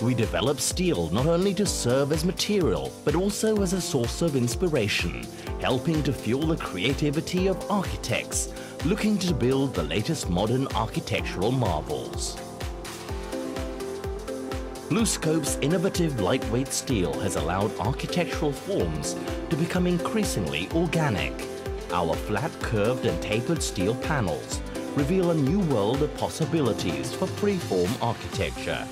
We develop steel not only to serve as material, but also as a source of inspiration, helping to fuel the creativity of architects looking to build the latest modern architectural marvels. BlueScope's innovative lightweight steel has allowed architectural forms to become increasingly organic. Our flat, curved and tapered steel panels reveal a new world of possibilities for freeform architecture.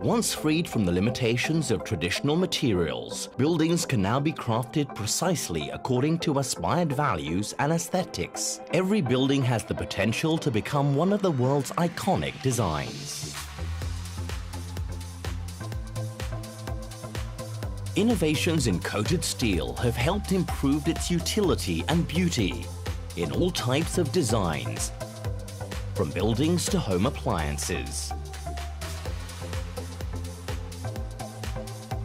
Once freed from the limitations of traditional materials, buildings can now be crafted precisely according to aspired values and aesthetics. Every building has the potential to become one of the world's iconic designs. Innovations in coated steel have helped improve its utility and beauty in all types of designs, from buildings to home appliances.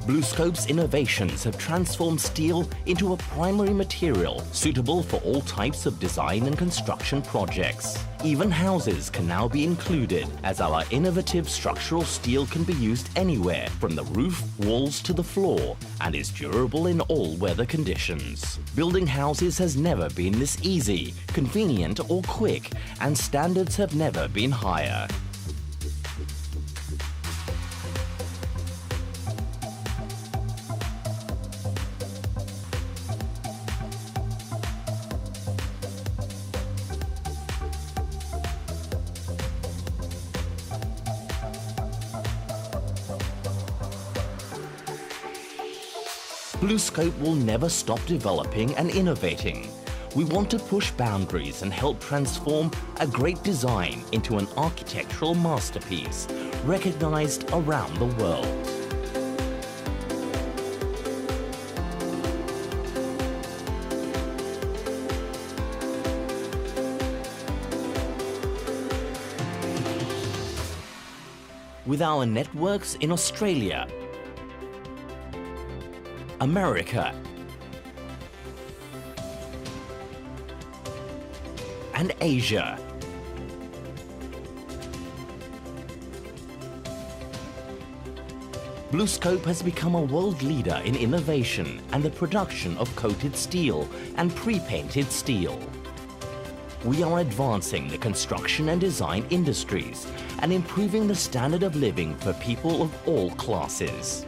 BlueScope's innovations have transformed steel into a primary material suitable for all types of design and construction projects. Even houses can now be included, as our innovative structural steel can be used anywhere from the roof, walls to the floor, and is durable in all weather conditions. Building houses has never been this easy, convenient or quick, and standards have never been higher. BlueScope will never stop developing and innovating. We want to push boundaries and help transform a great design into an architectural masterpiece recognized around the world. With our networks in Australia, America, and Asia, BlueScope has become a world leader in innovation and the production of coated steel and pre-painted steel. We are advancing the construction and design industries and improving the standard of living for people of all classes.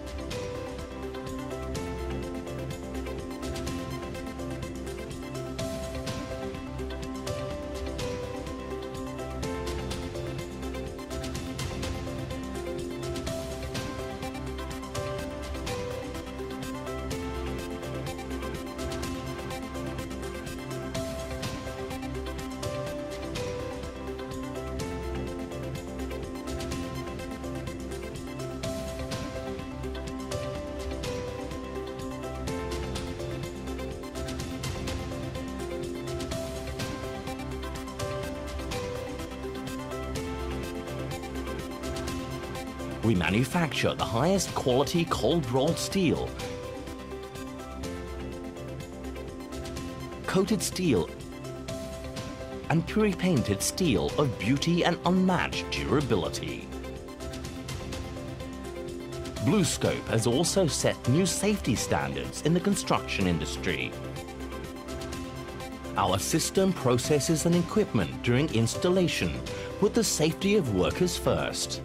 We manufacture the highest quality cold-rolled steel, coated steel, and pre-painted steel of beauty and unmatched durability. BlueScope has also set new safety standards in the construction industry. Our system, processes and equipment during installation put the safety of workers first.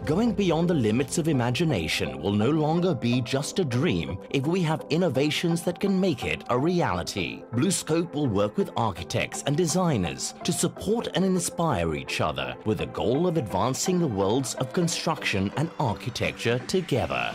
Going beyond the limits of imagination will no longer be just a dream if we have innovations that can make it a reality. BlueScope will work with architects and designers to support and inspire each other with the goal of advancing the worlds of construction and architecture together.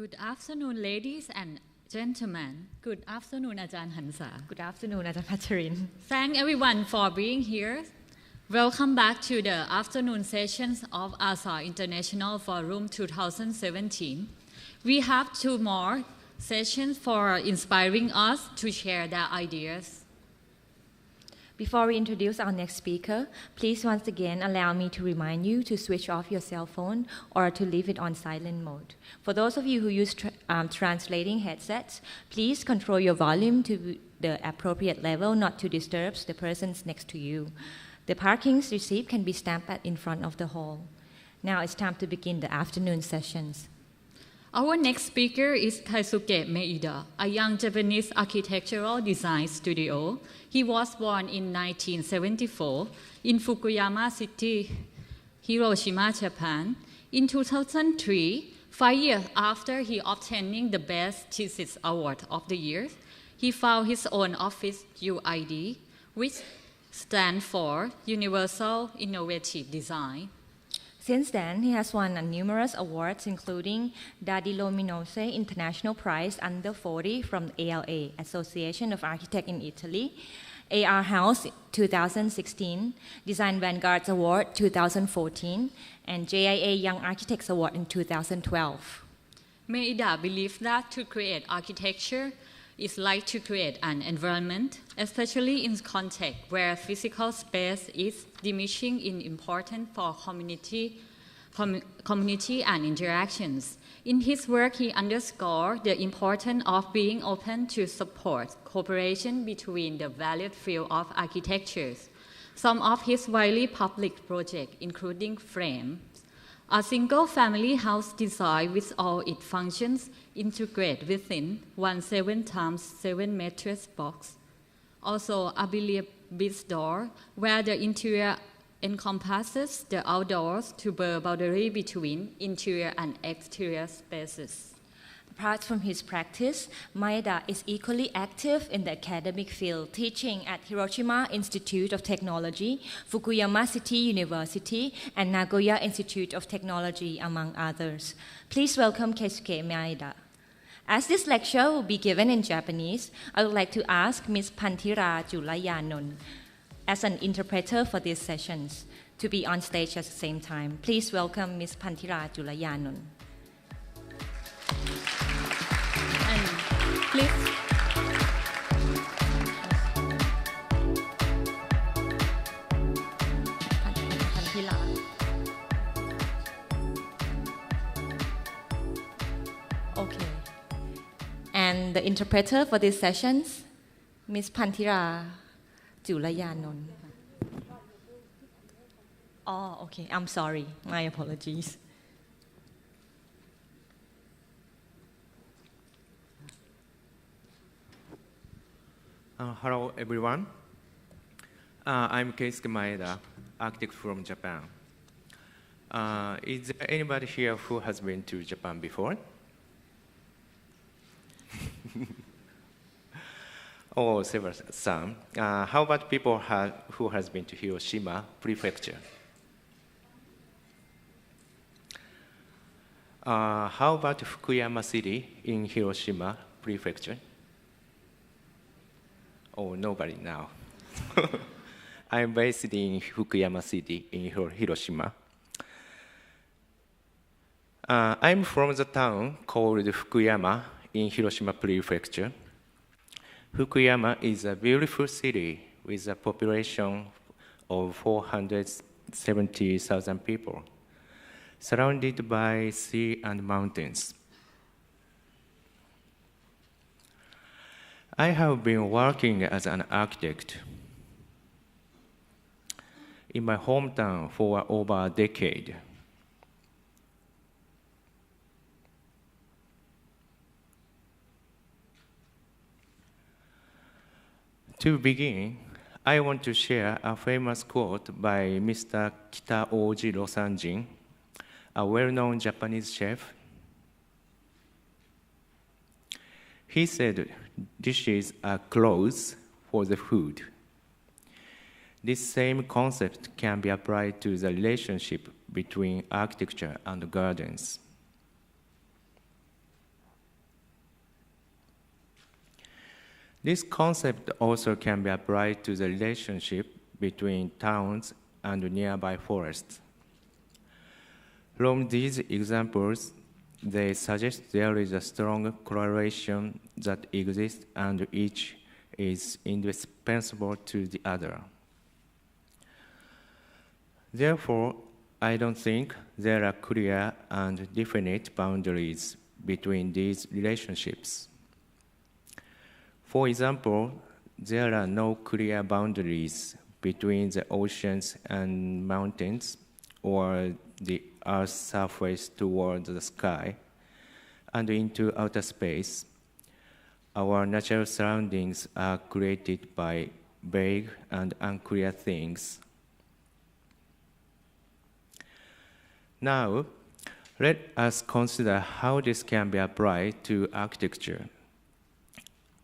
Good afternoon, ladies and gentlemen. Good afternoon, Ajahn Hansa. Good afternoon, Ajahn Pacharin. Thank everyone for being here. Welcome back to the afternoon sessions of ASA International Forum 2017. We have two more sessions for inspiring us to share their ideas. Before we introduce our next speaker, please once again allow me to remind you to switch off your cell phone or to leave it on silent mode. For those of you who use translating headsets, please control your volume to the appropriate level not to disturb the persons next to you. The parking receipt can be stamped in front of the hall. Now it's time to begin the afternoon sessions. Our next speaker is Keisuke Maeda, a young Japanese architectural design studio. He was born in 1974 in Fukuyama City, Hiroshima, Japan. In 2003, 5 years after he obtaining the Best Thesis Award of the Year, he found his own office, UID, which stands for Universal Innovative Design. Since then, he has won numerous awards, including Dadilo Minose International Prize Under 40 from ALA, Association of Architects in Italy, AR House 2016, Design Vanguards Award 2014, and JIA Young Architects Award in 2012. Maeda believes that to create architecture is like to create an environment, especially in context where physical space is diminishing in importance for community and interactions. In his work, he underscored the importance of being open to support cooperation between the varied field of architectures. Some of his widely public projects, including Frame, a single-family house design with all its functions integrated within one 7x7 matrix box. Also, a billiard door, where the interior encompasses the outdoors to blur boundary between interior and exterior spaces. Apart from his practice, Maeda is equally active in the academic field, teaching at Hiroshima Institute of Technology, Fukuyama City University, and Nagoya Institute of Technology, among others. Please welcome Keisuke Maeda. As this lecture will be given in Japanese, I would like to ask Ms. Pantira Julayanon, as an interpreter for these sessions, to be on stage at the same time. Please welcome Ms. Pantira Julayanon. And please. Okay. And the interpreter for these sessions, Ms. Pantira Julayanon. Oh, okay. I'm sorry. My apologies. Hello, everyone. I'm Keisuke Maeda, architect from Japan. Is there anybody here who has been to Japan before? Oh, some. How about people who has been to Hiroshima Prefecture? How about Fukuyama City in Hiroshima Prefecture? Oh, nobody now. I'm based in Fukuyama City in Hiroshima. I'm from the town called Fukuyama in Hiroshima Prefecture. Fukuyama is a beautiful city with a population of 470,000 people, surrounded by sea and mountains. I have been working as an architect in my hometown for over a decade. To begin, I want to share a famous quote by Mr. Kitaoji Rosanjin, a well-known Japanese chef. He said, "Dishes are clothes for the food." This same concept can be applied to the relationship between architecture and gardens. This concept also can be applied to the relationship between towns and nearby forests. From these examples, they suggest there is a strong correlation that exists and each is indispensable to the other. Therefore, I don't think there are clear and definite boundaries between these relationships. For example, there are no clear boundaries between the oceans and mountains or the Earth's surface toward the sky and into outer space. Our natural surroundings are created by vague and unclear things. Now, let us consider how this can be applied to architecture.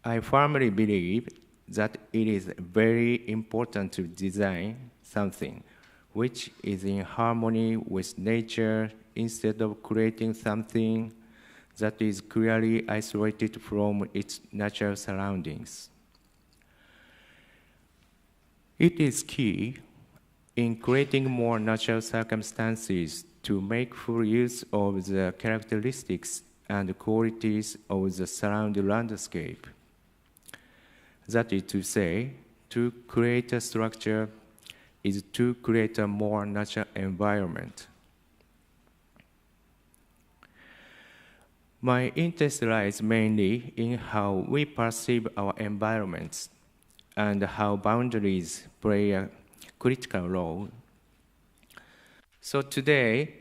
I firmly believe that it is very important to design something which is in harmony with nature instead of creating something that is clearly isolated from its natural surroundings. It is key in creating more natural circumstances to make full use of the characteristics and qualities of the surrounding landscape. That is to say, to create a structure is to create a more natural environment. My interest lies mainly in how we perceive our environments and how boundaries play a critical role. So today,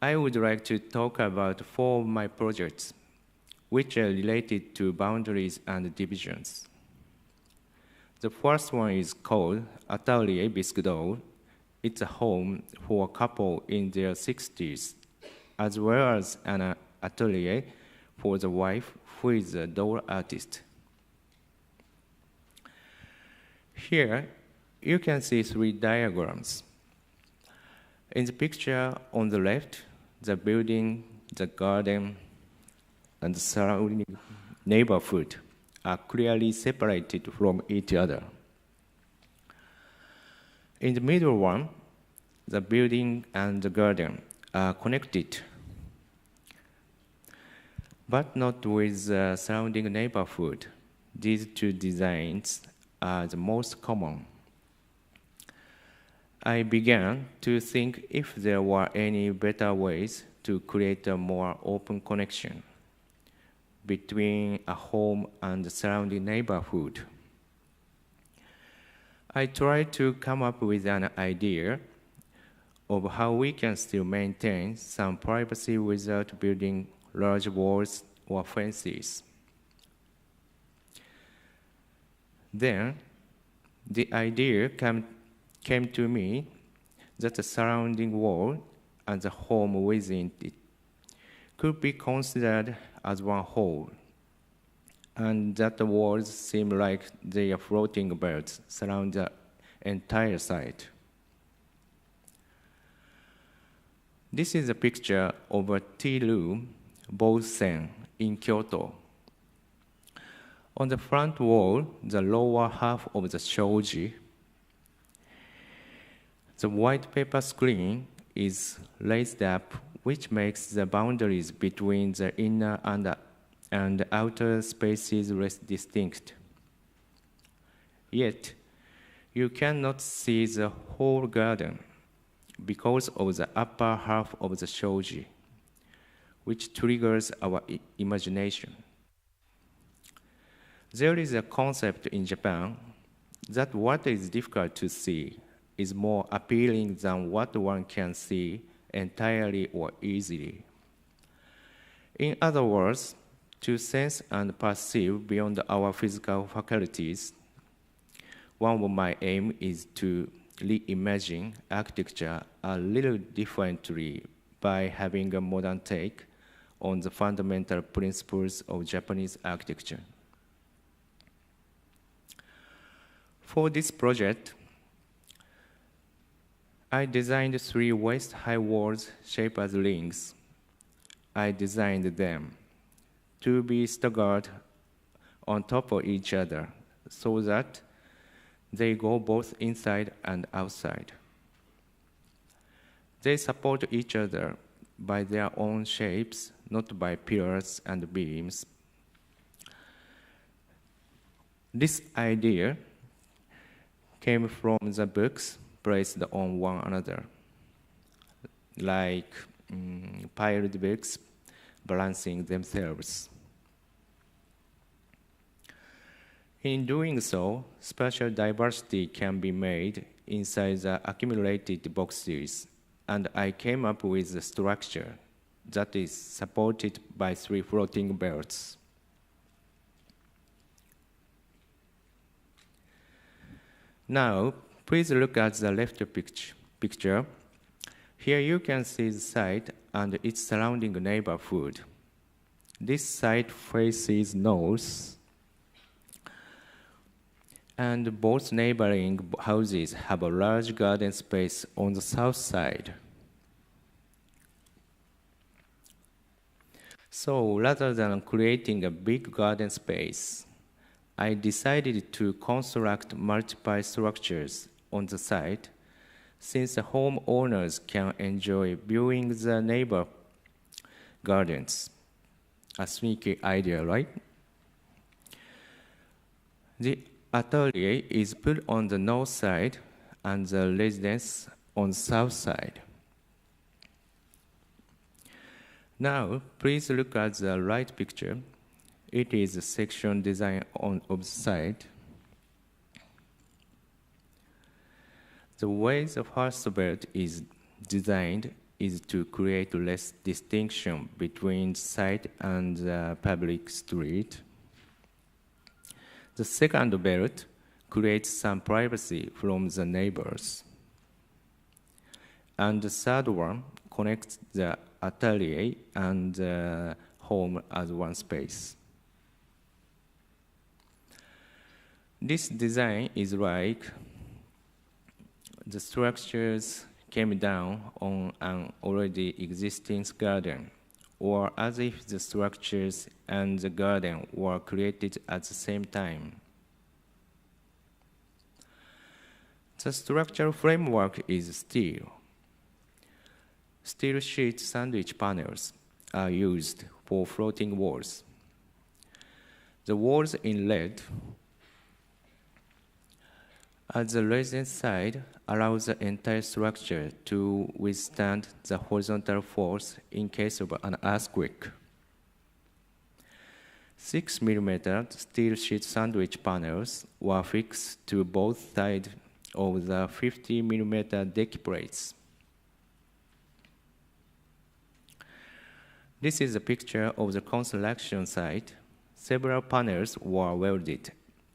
I would like to talk about 4 of my projects, which are related to boundaries and divisions. The first one is called Atelier Bisque d'Or. It's a home for a couple in their 60s, as well as an atelier for the wife, who is a doll artist. Here, you can see 3 diagrams. In the picture on the left, the building, the garden, and the surrounding neighborhood are clearly separated from each other. In the middle one, the building and the garden are connected, but not with the surrounding neighborhood. These 2 designs are the most common. I began to think if there were any better ways to create a more open connection between a home and the surrounding neighborhood. I tried to come up with an idea of how we can still maintain some privacy without building large walls or fences. Then, the idea came to me that the surrounding wall and the home within it could be considered as one whole, and that the walls seem like they are floating birds surround the entire site. This is a picture of a tea room, Bosen, in Kyoto. On the front wall, the lower half of the shoji, the white paper screen is raised up, which makes the boundaries between the inner and outer spaces less distinct. Yet, you cannot see the whole garden because of the upper half of the shoji, which triggers our imagination. There is a concept in Japan that what is difficult to see is more appealing than what one can see entirely or easily. In other words, to sense and perceive beyond our physical faculties, one of my aims is to reimagine architecture a little differently by having a modern take on the fundamental principles of Japanese architecture. For this project, I designed 3 waist-high walls shaped as rings. I designed them to be staggered on top of each other so that they go both inside and outside. They support each other by their own shapes, not by pillars and beams. This idea came from the books placed on one another, like piled books balancing themselves. In doing so, spatial diversity can be made inside the accumulated boxes, and I came up with a structure that is supported by 3 floating belts. Now, please look at the left picture. Here you can see the site and its surrounding neighborhood. This site faces north, and both neighboring houses have a large garden space on the south side. So rather than creating a big garden space, I decided to construct multiple structures on the site, since the homeowners can enjoy viewing the neighbor gardens. A sneaky idea, right? The atelier is put on the north side and the residence on the south side. Now, please look at the right picture. It is a section design of the site. The way the first belt is designed is to create less distinction between site and the public street. The second belt creates some privacy from the neighbors. And the third one connects the atelier and the home as one space. This design is like the structures came down on an already existing garden, or as if the structures and the garden were created at the same time. The structural framework is steel. Steel sheet sandwich panels are used for floating walls. The walls in red at the residence side allows the entire structure to withstand the horizontal force in case of an earthquake. 6 mm steel sheet sandwich panels were fixed to both sides of the 50 mm deck plates. This is a picture of the construction site. Several panels were welded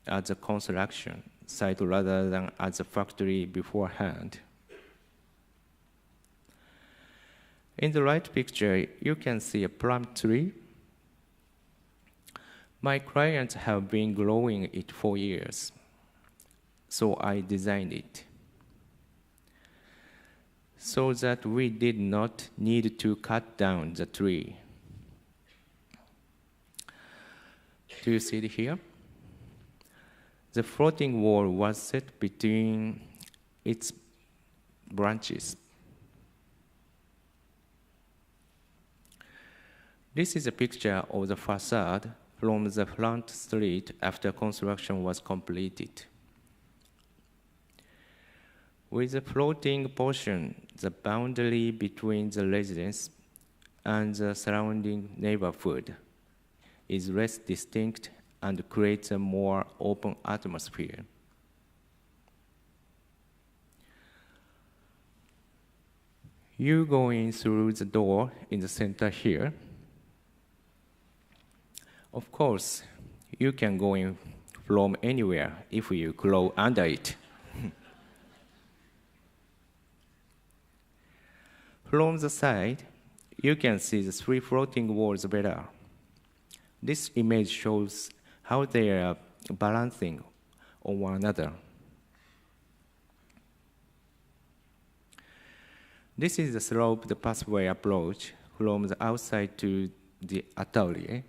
at the construction site rather than at the factory beforehand. In the right picture, you can see a plum tree. My clients have been growing it for years, so I designed it so that we did not need to cut down the tree. Do you see it here? The floating wall was set between its branches. This is a picture of the facade from the front street after construction was completed. With the floating portion, the boundary between the residence and the surrounding neighborhood is less distinct and creates a more open atmosphere. You go in through the door in the center here. Of course, you can go in from anywhere if you crawl under it. From the side, you can see the 3 floating walls better. This image shows how they are balancing on one another. This is the sloped pathway approach from the outside to the atelier.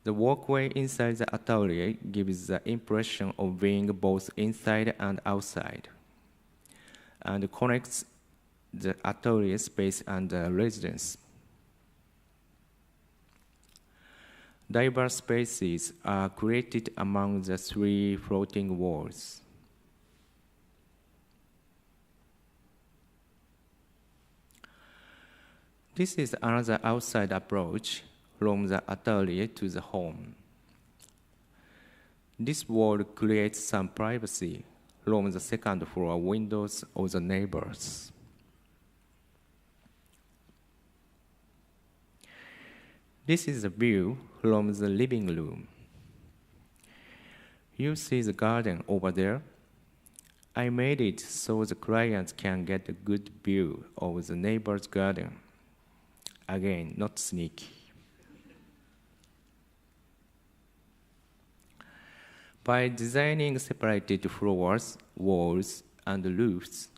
The walkway inside the atelier gives the impression of being both inside and outside, and connects the atelier space and the residence. Diverse spaces are created among the 3 floating walls. This is another outside approach from the atelier to the home. This wall creates some privacy from the second floor windows of the neighbors. This is a view from the living room. You see the garden over there? I made it so the clients can get a good view of the neighbor's garden. Again, not sneaky. By designing separated floors, walls, and roofs,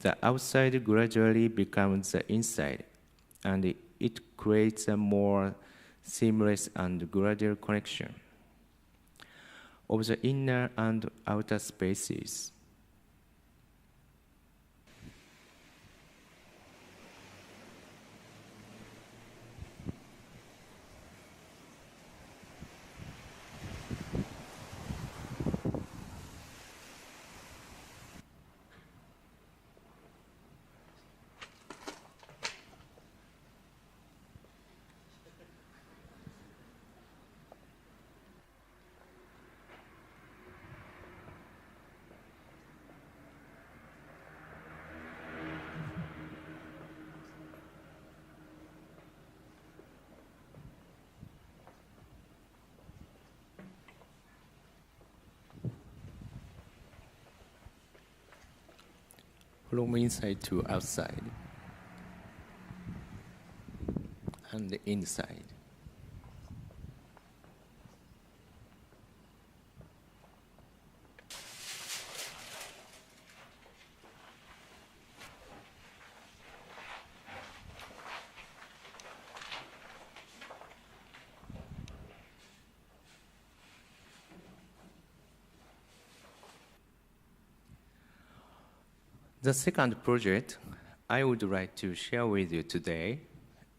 the outside gradually becomes the inside, and it creates a more seamless and gradual connection of the inner and outer spaces. From inside to outside, and inside. The second project I would like to share with you today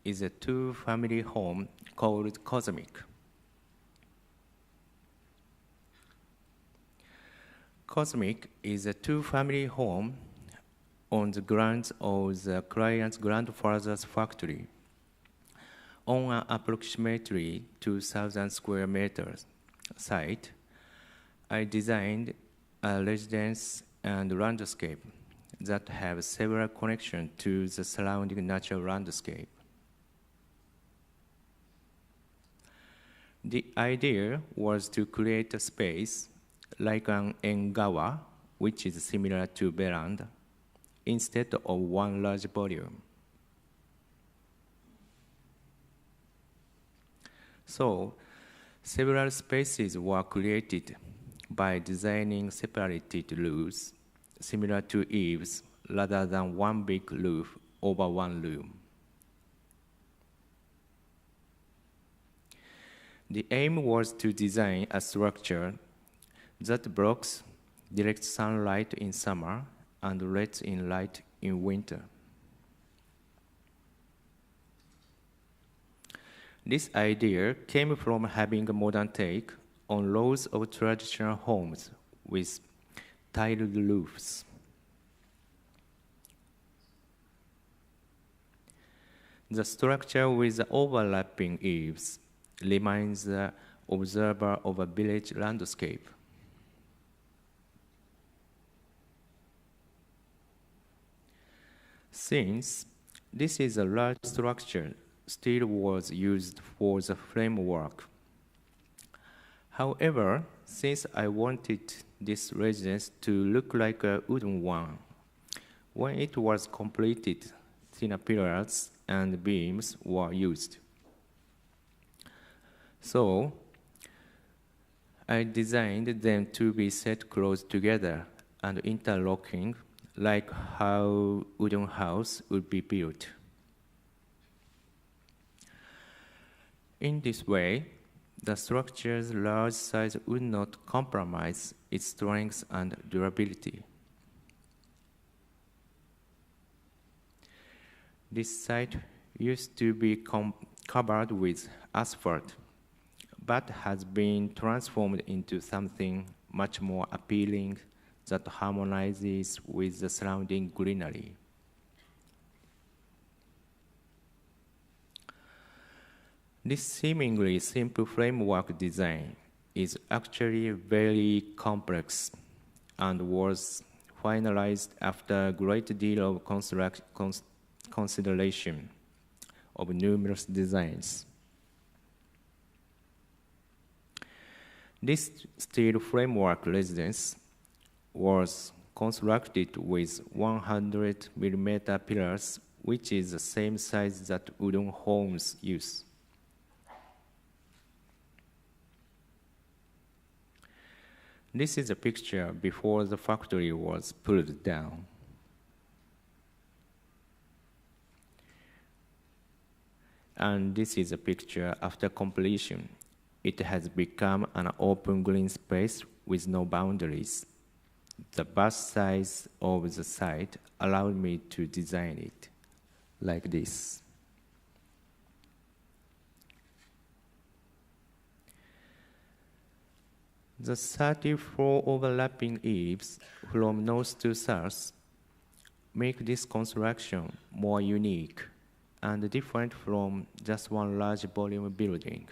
is a 2-family home called Cosmic. Cosmic is a 2-family home on the grounds of the client's grandfather's factory on an approximately 2,000 square meters site. I designed a residence and landscape that have several connections to the surrounding natural landscape. The idea was to create a space like an engawa, which is similar to veranda, instead of one large volume. So, several spaces were created by designing separated roofs similar to eaves rather than one big roof over one room. The aim was to design a structure that blocks direct sunlight in summer and lets in light in winter. This idea came from having a modern take on rows of traditional homes with tiled roofs. The structure with the overlapping eaves reminds the observer of a village landscape. Since this is a large structure, steel was used for the framework. However, since I wanted this residence to look like a wooden one, when it was completed, thinner pillars and beams were used. So, I designed them to be set close together and interlocking, like how wooden house would be built. In this way, the structure's large size would not compromise its strength and durability. This site used to be covered with asphalt, but has been transformed into something much more appealing that harmonizes with the surrounding greenery. This seemingly simple framework design is actually very complex and was finalized after a great deal of consideration of numerous designs. This steel framework residence was constructed with 100 millimeter pillars, which is the same size that wooden homes use. This is a picture before the factory was pulled down. And this is a picture after completion. It has become an open green space with no boundaries. The vast size of the site allowed me to design it like this. The 34 overlapping eaves from north to south make this construction more unique and different from just one large volume building.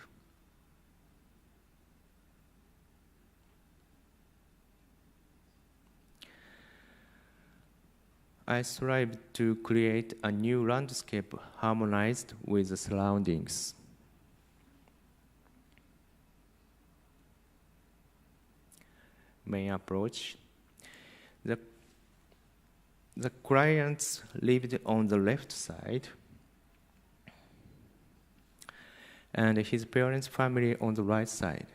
I strive to create a new landscape harmonized with the surroundings. Main approach. The clients lived on the left side, and his parents' family on the right side.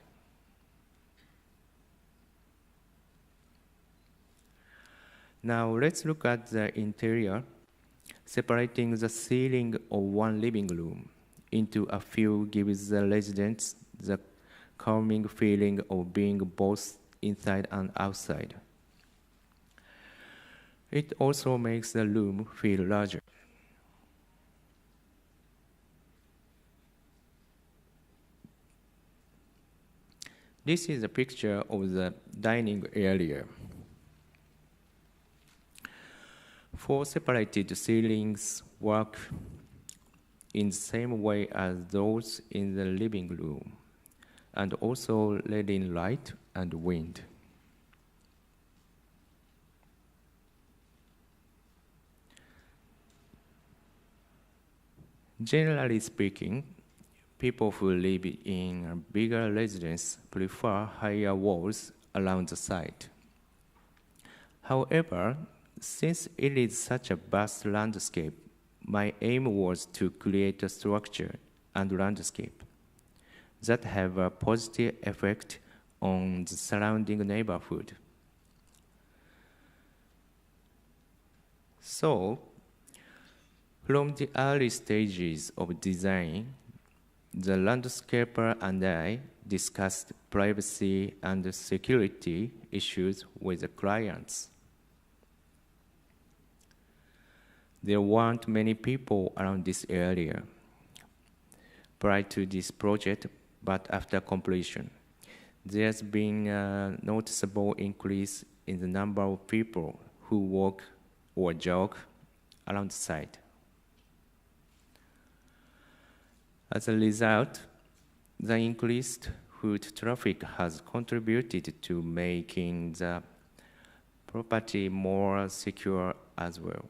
Now let's look at the interior, separating the ceiling of one living room into a few gives the residents the calming feeling of being both inside and outside. It also makes the room feel larger. This is a picture of the dining area. 4 separated ceilings work in the same way as those in the living room, and also let in light and wind. Generally speaking, people who live in a bigger residence prefer higher walls around the site. However, since it is such a vast landscape, my aim was to create a structure and landscape that have a positive effect on the surrounding neighborhood. So, from the early stages of design, the landscaper and I discussed privacy and security issues with the clients. There weren't many people around this area prior to this project, but after completion, there's been a noticeable increase in the number of people who walk or jog around the site. As a result, the increased foot traffic has contributed to making the property more secure as well.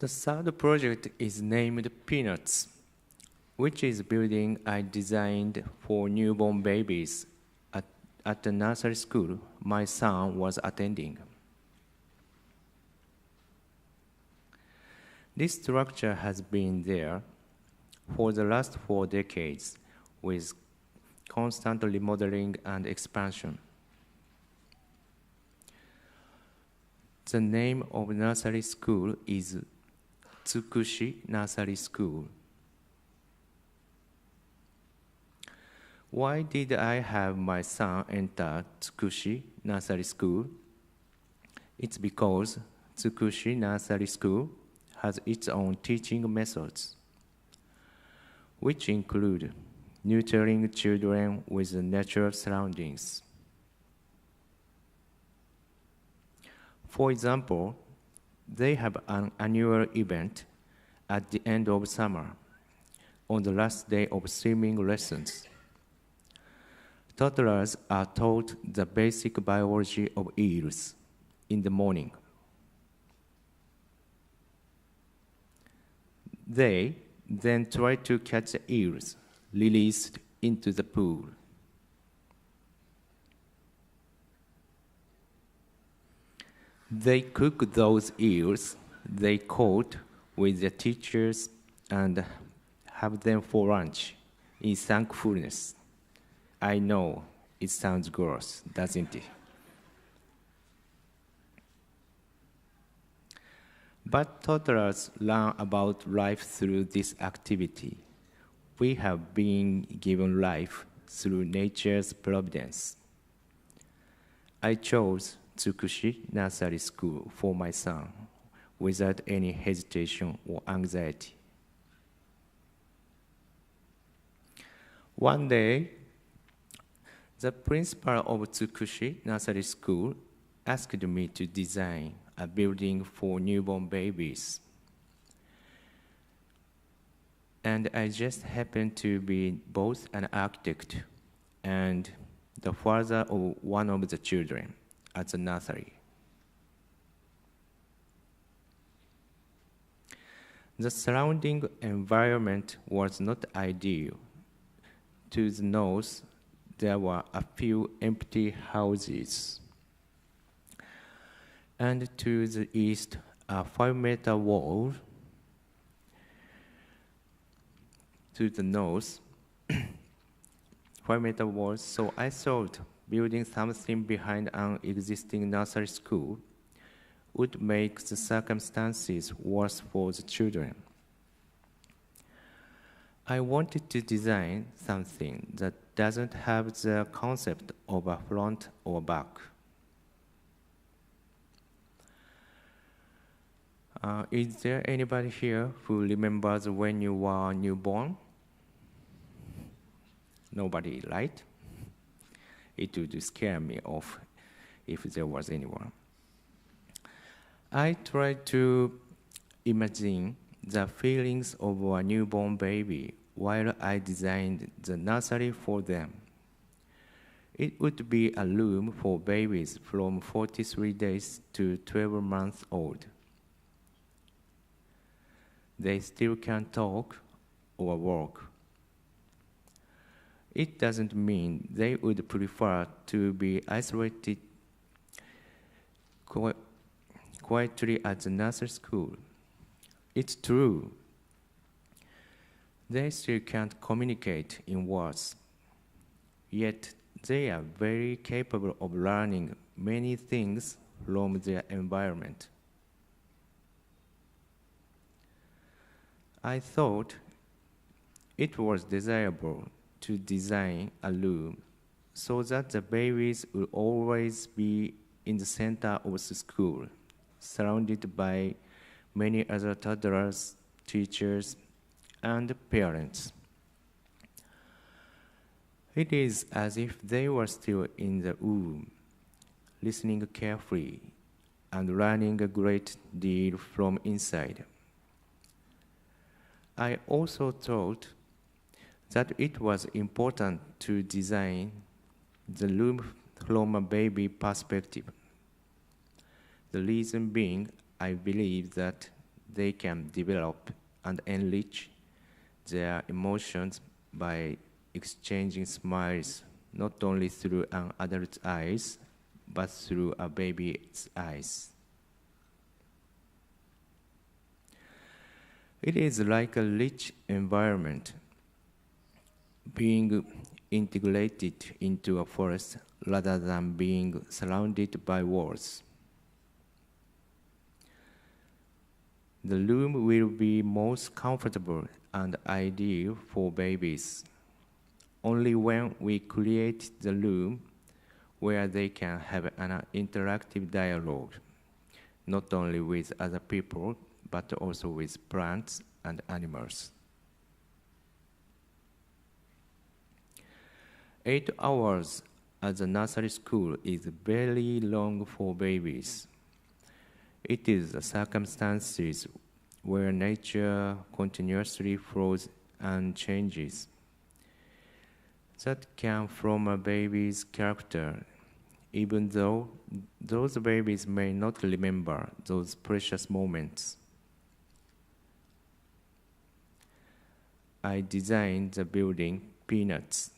The third project is named Peanuts, which is a building I designed for newborn babies at the nursery school my son was attending. This structure has been there for the last 4 decades with constant remodeling and expansion. The name of nursery school is Tsukushi Nursery School. Why did I have my son enter Tsukushi Nursery School? It's because Tsukushi Nursery School has its own teaching methods, which include nurturing children with natural surroundings. For example, they have an annual event at the end of summer, on the last day of swimming lessons. Toddlers are taught the basic biology of eels in the morning. They then try to catch the eels released into the pool. They cook those eels they caught with their teachers and have them for lunch in thankfulness. I know it sounds gross, doesn't it? But toddlers learn about life through this activity. We have been given life through nature's providence. I chose Tsukushi Nursery School for my son without any hesitation or anxiety. One day, the principal of Tsukushi Nursery School asked me to design a building for newborn babies. And I just happened to be both an architect and the father of one of the children at the nursery. The surrounding environment was not ideal. To the north, there were a few empty houses. And to the east, a 5-meter wall. To the north, 5-meter wall. So I thought building something behind an existing nursery school would make the circumstances worse for the children. I wanted to design something that doesn't have the concept of a front or back. Is there anybody here who remembers when you were newborn? Nobody, right? It would scare me off if there was anyone. I tried to imagine the feelings of a newborn baby while I designed the nursery for them. It would be a room for babies from 43 days to 12 months old. They still can't talk or walk. It doesn't mean they would prefer to be isolated quietly at the nursery school. It's true. They still can't communicate in words, yet they are very capable of learning many things from their environment. I thought it was desirable to design a room so that the babies will always be in the center of the school, surrounded by many other toddlers, teachers, and parents. It is as if they were still in the womb, listening carefully and learning a great deal from inside. I also thought that it was important to design the room from a baby perspective. The reason being, I believe that they can develop and enrich their emotions by exchanging smiles not only through an adult's eyes, but through a baby's eyes. It is like a rich environment being integrated into a forest rather than being surrounded by walls. The room will be most comfortable and ideal for babies only when we create the room where they can have an interactive dialogue, not only with other people, but also with plants and animals. 8 hours at the nursery school is very long for babies. It is the circumstances where nature continuously flows and changes that come from a baby's character, even though those babies may not remember those precious moments. I designed the building Peanuts,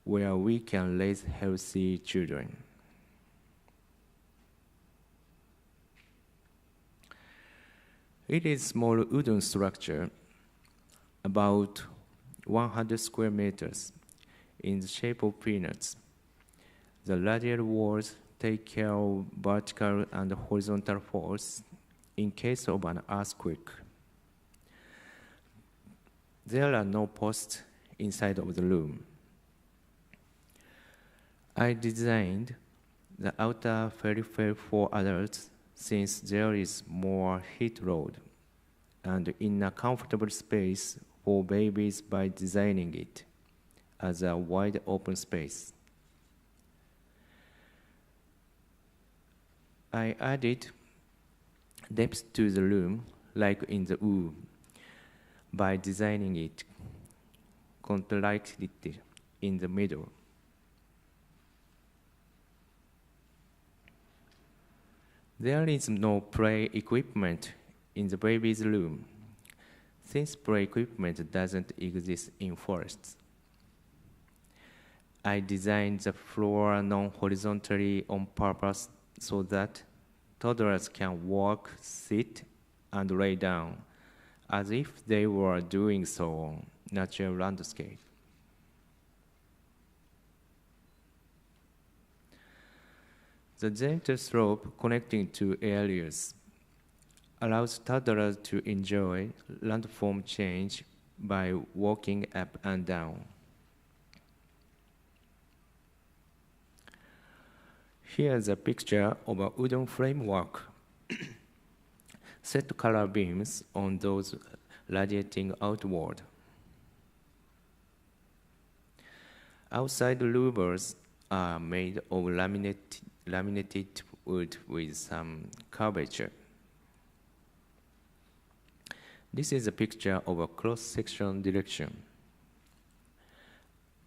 where we can raise healthy children. It is a small wooden structure, about 100 square meters, in the shape of peanuts. The radial walls take care of vertical and horizontal force in case of an earthquake. There are no posts inside of the room. I designed the outer periphery for adults since there is more heat load, and in a comfortable space for babies by designing it as a wide open space. I added depth to the room, like in the womb, by designing it contracted in the middle. There is no play equipment in the baby's room, since play equipment doesn't exist in forests. I designed the floor non-horizontally on purpose so that toddlers can walk, sit, and lay down, as if they were doing so on natural landscape. The gentle slope connecting two areas allows toddlers to enjoy landform change by walking up and down. Here's a picture of a wooden framework. Set color beams on those radiating outward. Outside louvers are made of laminated wood with some curvature. This is a picture of a cross-section direction.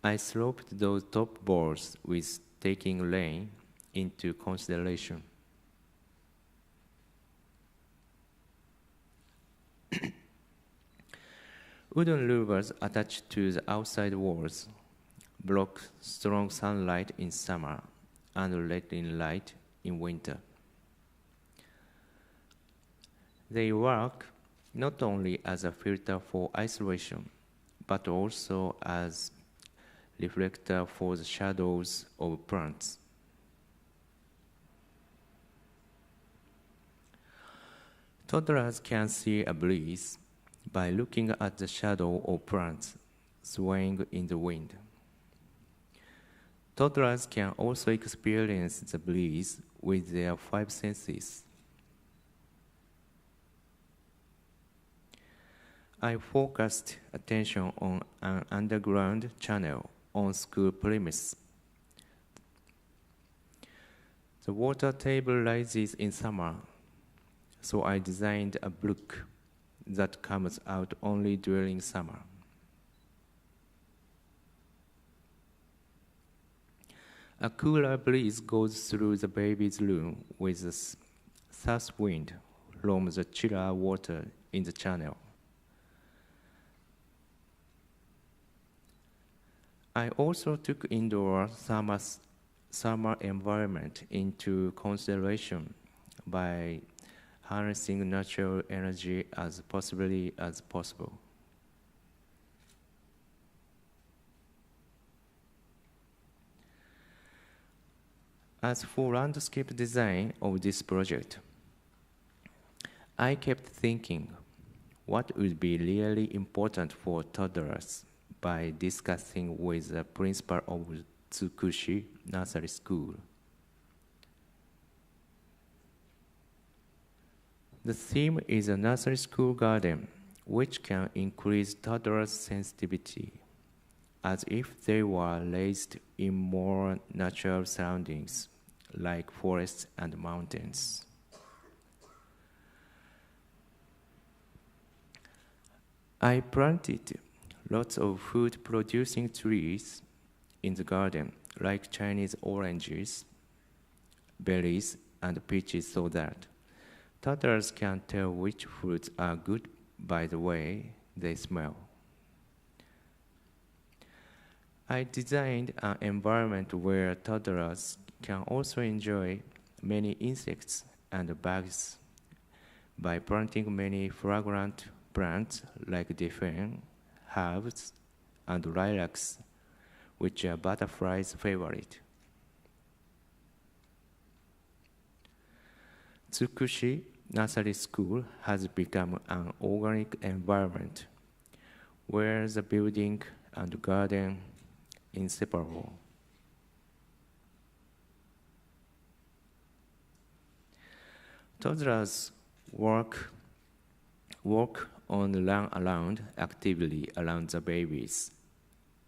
I sloped those top boards with taking rain into consideration. Wooden louvers attached to the outside walls block strong sunlight in summer and let in light in winter. They work not only as a filter for isolation, but also as reflector for the shadows of plants. Toddlers can see a breeze by looking at the shadow of plants swaying in the wind. Toddlers can also experience the breeze with their 5 senses. I focused attention on an underground channel on school premises. The water table rises in summer, so I designed a brook that comes out only during summer. A cooler breeze goes through the baby's room with a south wind, from the chiller water in the channel. I also took indoor thermal environment into consideration by harnessing natural energy as possibly as possible. As for landscape design of this project, I kept thinking what would be really important for toddlers by discussing with the principal of Tsukushi Nursery School. The theme is a nursery school garden, which can increase toddlers' sensitivity, as if they were raised in more natural surroundings, like forests and mountains. I planted lots of food-producing trees in the garden, like Chinese oranges, berries, and peaches, so that toddlers can tell which fruits are good by the way they smell. I designed an environment where toddlers can also enjoy many insects and bugs by planting many fragrant plants like daphne, herbs, and lilacs, which are butterflies' favorite. Tsukushi Nursery School has become an organic environment where the building and garden are inseparable. Toddlers walk and run around actively around the babies,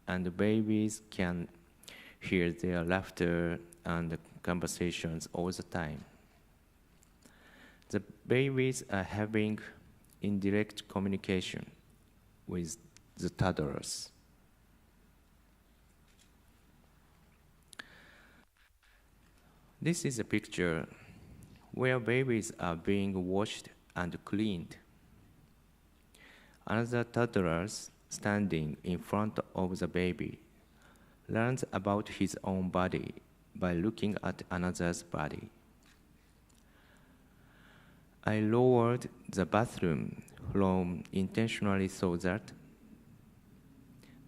and the babies can hear their laughter and conversations all the time. The babies are having indirect communication with the toddlers. This is a picture where babies are being washed and cleaned. Another toddler standing in front of the baby learns about his own body by looking at another's body. I lowered the bathroom floor intentionally so that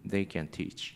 they can teach.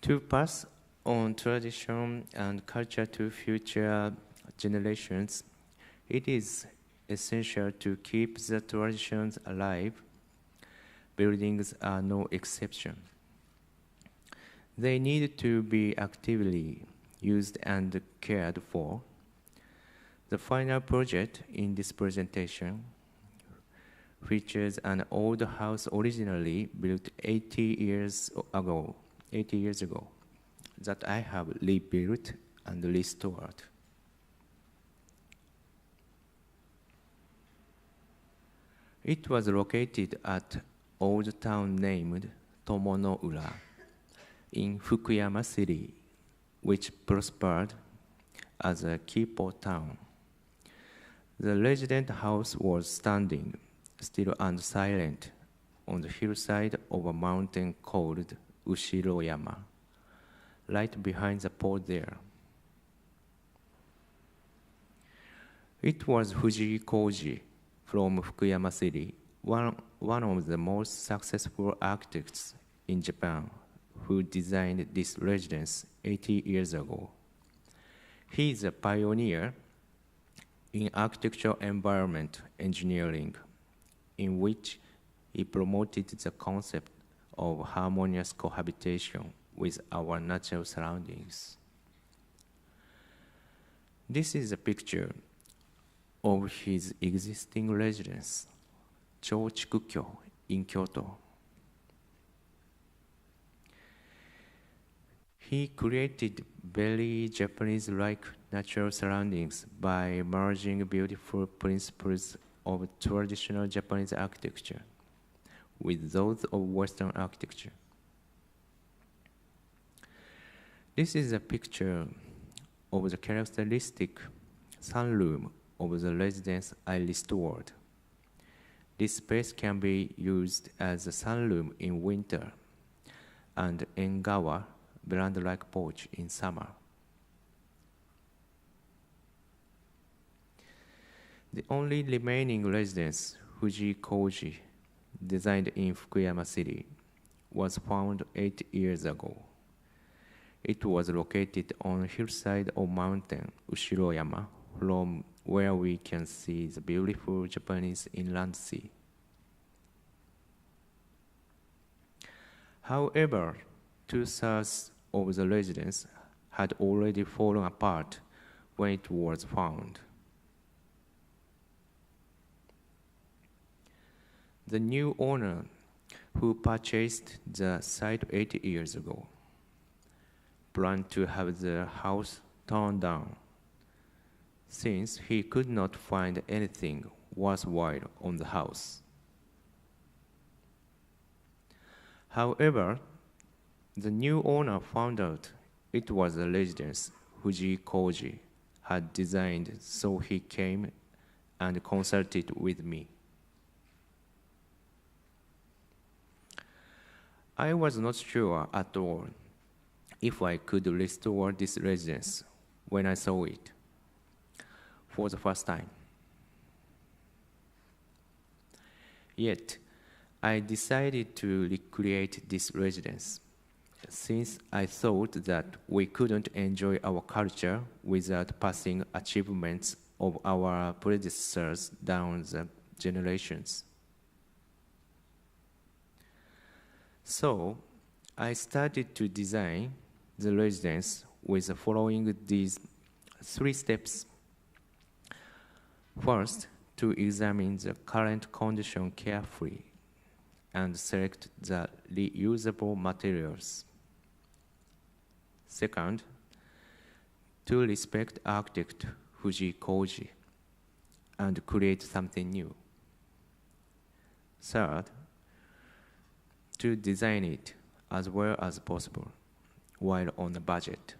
To pass on tradition and culture to future generations, it is essential to keep the traditions alive buildings are no exception. They need to be actively used and cared for. The final project in this presentation features an old house originally built 80 years ago that I have rebuilt and restored. It was located at old town named Tomonoura in Fukuyama City, which prospered as a key port town. The resident house was standing, still and silent, on the hillside of a mountain called Ushiroyama, right behind the port there. It was Fujii Koji from Fukuyama City, one of the most successful architects in Japan, who designed this residence 80 years ago. He is a pioneer in architectural environment engineering, in which he promoted the concept of harmonious cohabitation with our natural surroundings. This is a picture of his existing residence, Chochikukyo in Kyoto. He created very Japanese-like natural surroundings by merging beautiful principles of traditional Japanese architecture with those of Western architecture. This is a picture of the characteristic sunroom of the residence I restored. This space can be used as a sunroom in winter and engawa, veranda-like porch, in summer. The only remaining residence, Fujii Koji, designed in Fukuyama City, was found 8 years ago. It was located on the hillside of mountain Ushiroyama, from where we can see the beautiful Japanese inland sea. However, 2/3 of the residence had already fallen apart when it was found. The new owner, who purchased the site 80 years ago, planned to have the house torn down, since he could not find anything worthwhile on the house. However, the new owner found out it was a residence Fujii Koji had designed, so he came and consulted with me. I was not sure at all if I could restore this residence when I saw it for the first time. Yet, I decided to recreate this residence, since I thought that we couldn't enjoy our culture without passing achievements of our predecessors down the generations. So, I started to design the residence with following these 3 steps. First, to examine the current condition carefully and select the reusable materials. Second, to respect architect Fujii Koji and create something new. Third, to design it as well as possible while on a budget.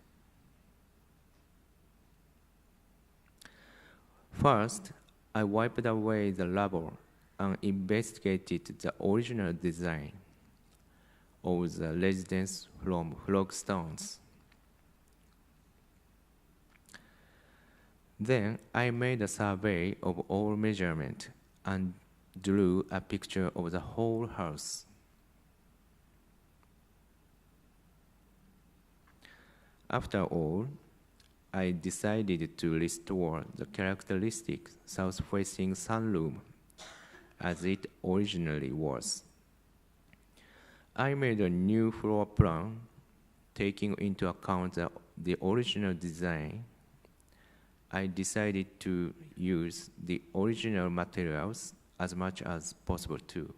First, I wiped away the rubble and investigated the original design of the residence from flagstones. Then I made a survey of all measurements and drew a picture of the whole house. After all, I decided to restore the characteristic south-facing sunroom as it originally was. I made a new floor plan, taking into account the original design. I decided to use the original materials as much as possible too.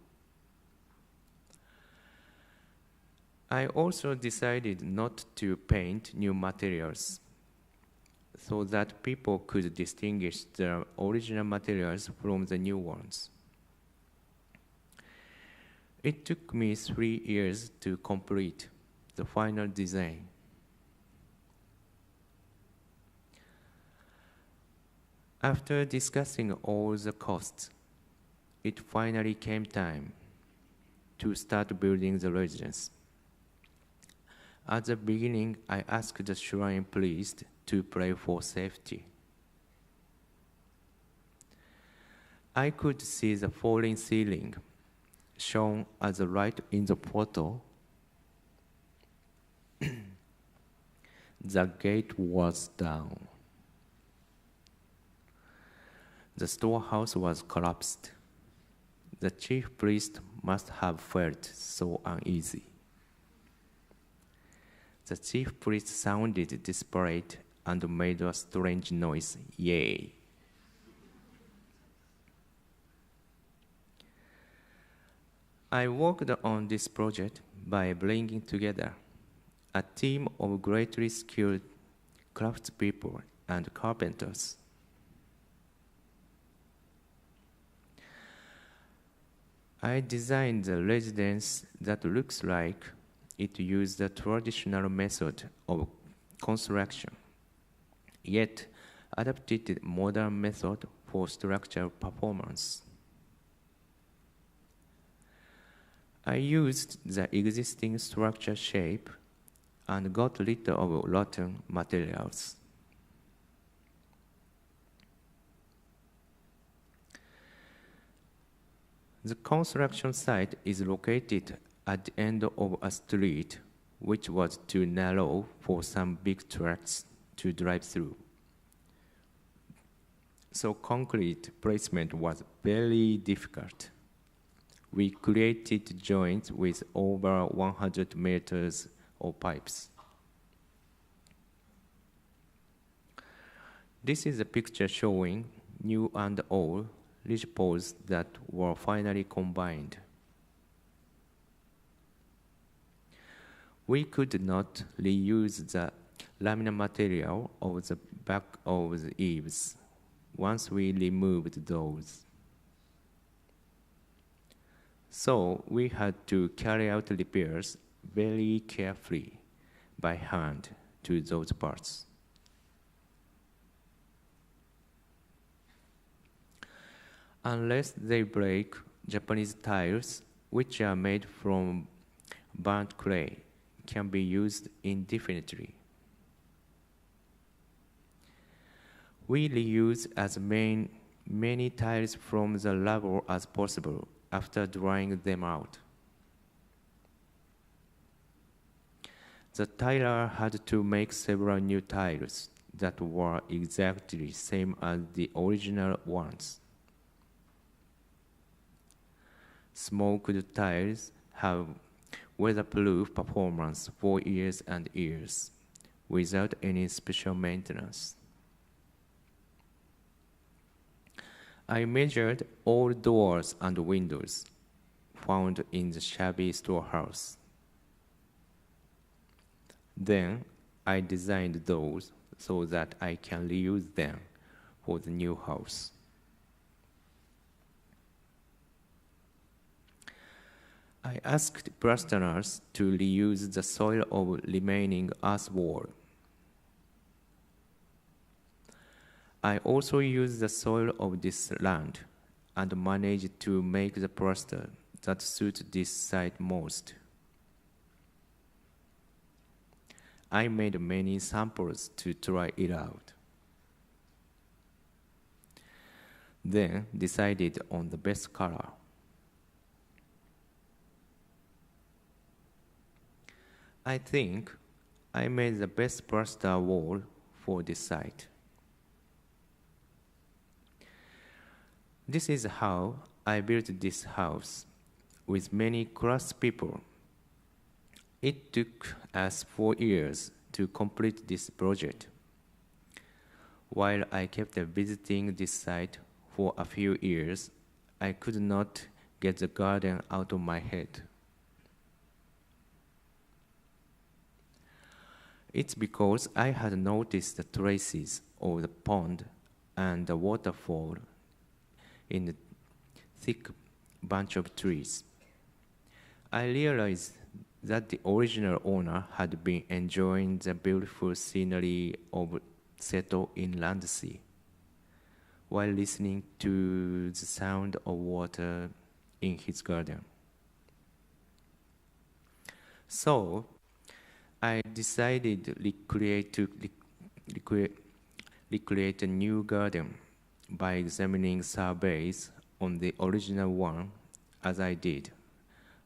I also decided not to paint new materials so that people could distinguish the original materials from the new ones. It took me 3 years to complete the final design. After discussing all the costs, it finally came time to start building the residence. At the beginning, I asked the shrine priest to pray for safety. I could see the falling ceiling, shown as the right in the photo. The gate was down. The storehouse was collapsed. The chief priest must have felt so uneasy. The chief priest sounded desperate and made a strange noise, yay. I worked on this project by bringing together a team of greatly skilled craftspeople and carpenters. I designed a residence that looks like it used the traditional method of construction, yet adapted modern method for structural performance. I used the existing structure shape and got rid of rotten materials. The construction site is located at the end of a street which was too narrow for some big trucks to drive through. So concrete placement was very difficult. We created joints with over 100 meters of pipes. This is a picture showing new and old ridgepoles that were finally combined. We could not reuse the laminar material of the back of the eaves once we removed those. So we had to carry out repairs very carefully by hand to those parts. Unless they break, Japanese tiles, which are made from burnt clay, can be used indefinitely. We reuse as many tiles from the rubble as possible after drying them out. The tiler had to make several new tiles that were exactly same as the original ones. Smoked tiles have weatherproof performance for years and years without any special maintenance. I measured all doors and windows found in the shabby storehouse. Then I designed those so that I can reuse them for the new house. I asked plasterers to reuse the soil of remaining earth wall. I also used the soil of this land and managed to make the plaster that suits this site most. I made many samples to try it out. Then decided on the best color. I think I made the best plaster wall for this site. This is how I built this house with many craftspeople It took us 4 years to complete this project. While I kept visiting this site for a few years, I could not get the garden out of my head. It's because I had noticed the traces of the pond and the waterfall in the thick bunch of trees. I realized that the original owner had been enjoying the beautiful scenery of Seto Inland Sea while listening to the sound of water in his garden. So, I decided to recreate a new garden by examining surveys on the original one, as I did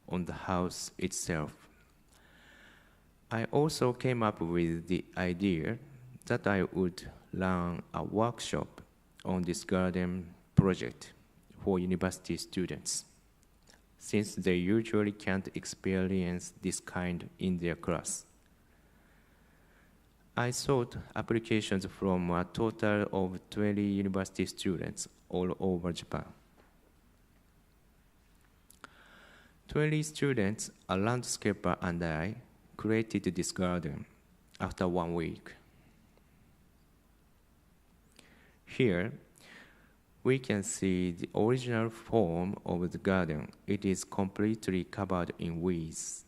on the house itself. I also came up with the idea that I would run a workshop on this garden project for university students, since they usually can't experience this kind in their class. I sought applications from a total of 20 university students all over Japan. 20 students, a landscaper and I, created this garden after 1 week. Here, we can see the original form of the garden. It is completely covered in weeds.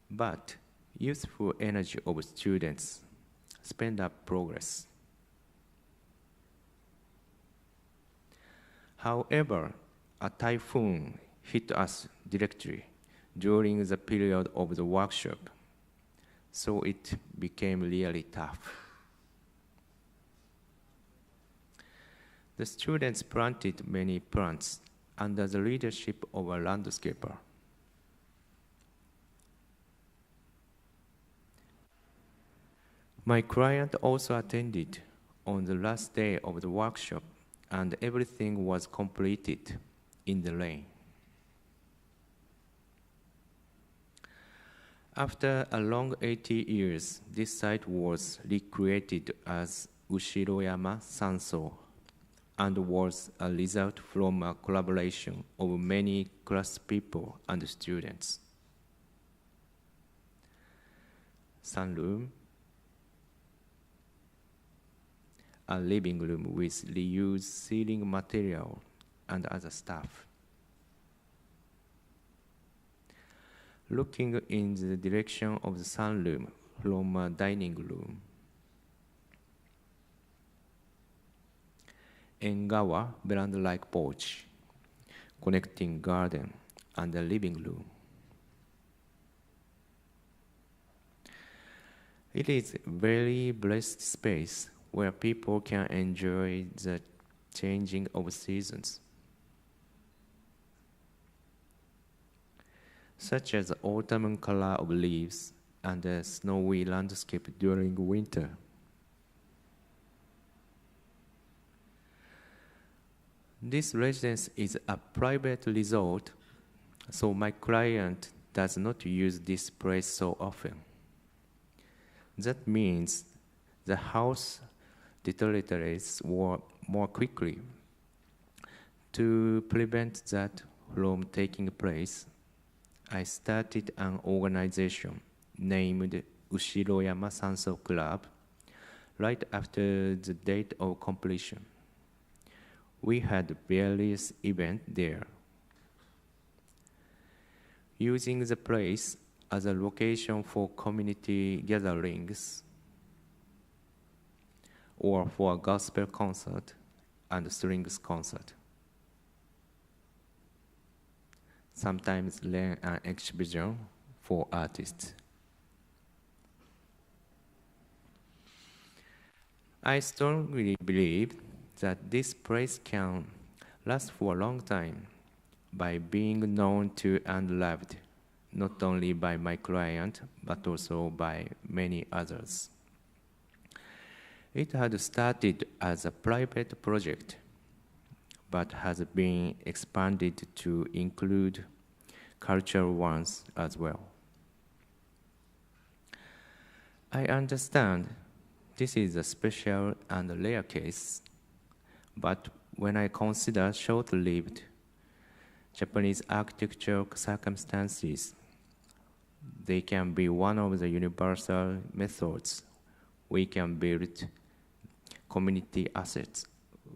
But youthful energy of students sped up progress. However, a typhoon hit us directly during the period of the workshop, so it became really tough. The students planted many plants under the leadership of a landscaper. My client also attended on the last day of the workshop, and everything was completed in the rain. After a long 80 years, this site was recreated as Ushiroyama Sanso and was a result from a collaboration of many class people and students. Sunroom, a living room with reused ceiling material and other stuff. Looking in the direction of the sunroom from a dining room, Engawa veranda-like porch connecting garden and the living room. It is a very blessed space where people can enjoy the changing of seasons, such as the autumn color of leaves and the snowy landscape during winter. This residence is a private resort, so my client does not use this place so often. That means the house deteriorates more quickly. To prevent that from taking place, I started an organization named Ushiroyama Sanso Club right after the date of completion. We had various events there. Using the place as a location for community gatherings or for a gospel concert and strings concert. Sometimes ran an exhibition for artists. I strongly believe that this place can last for a long time by being known to and loved, not only by my client, but also by many others. It had started as a private project, but has been expanded to include cultural ones as well. I understand this is a special and rare case, but when I consider short-lived Japanese architectural circumstances, they can be one of the universal methods we can build community assets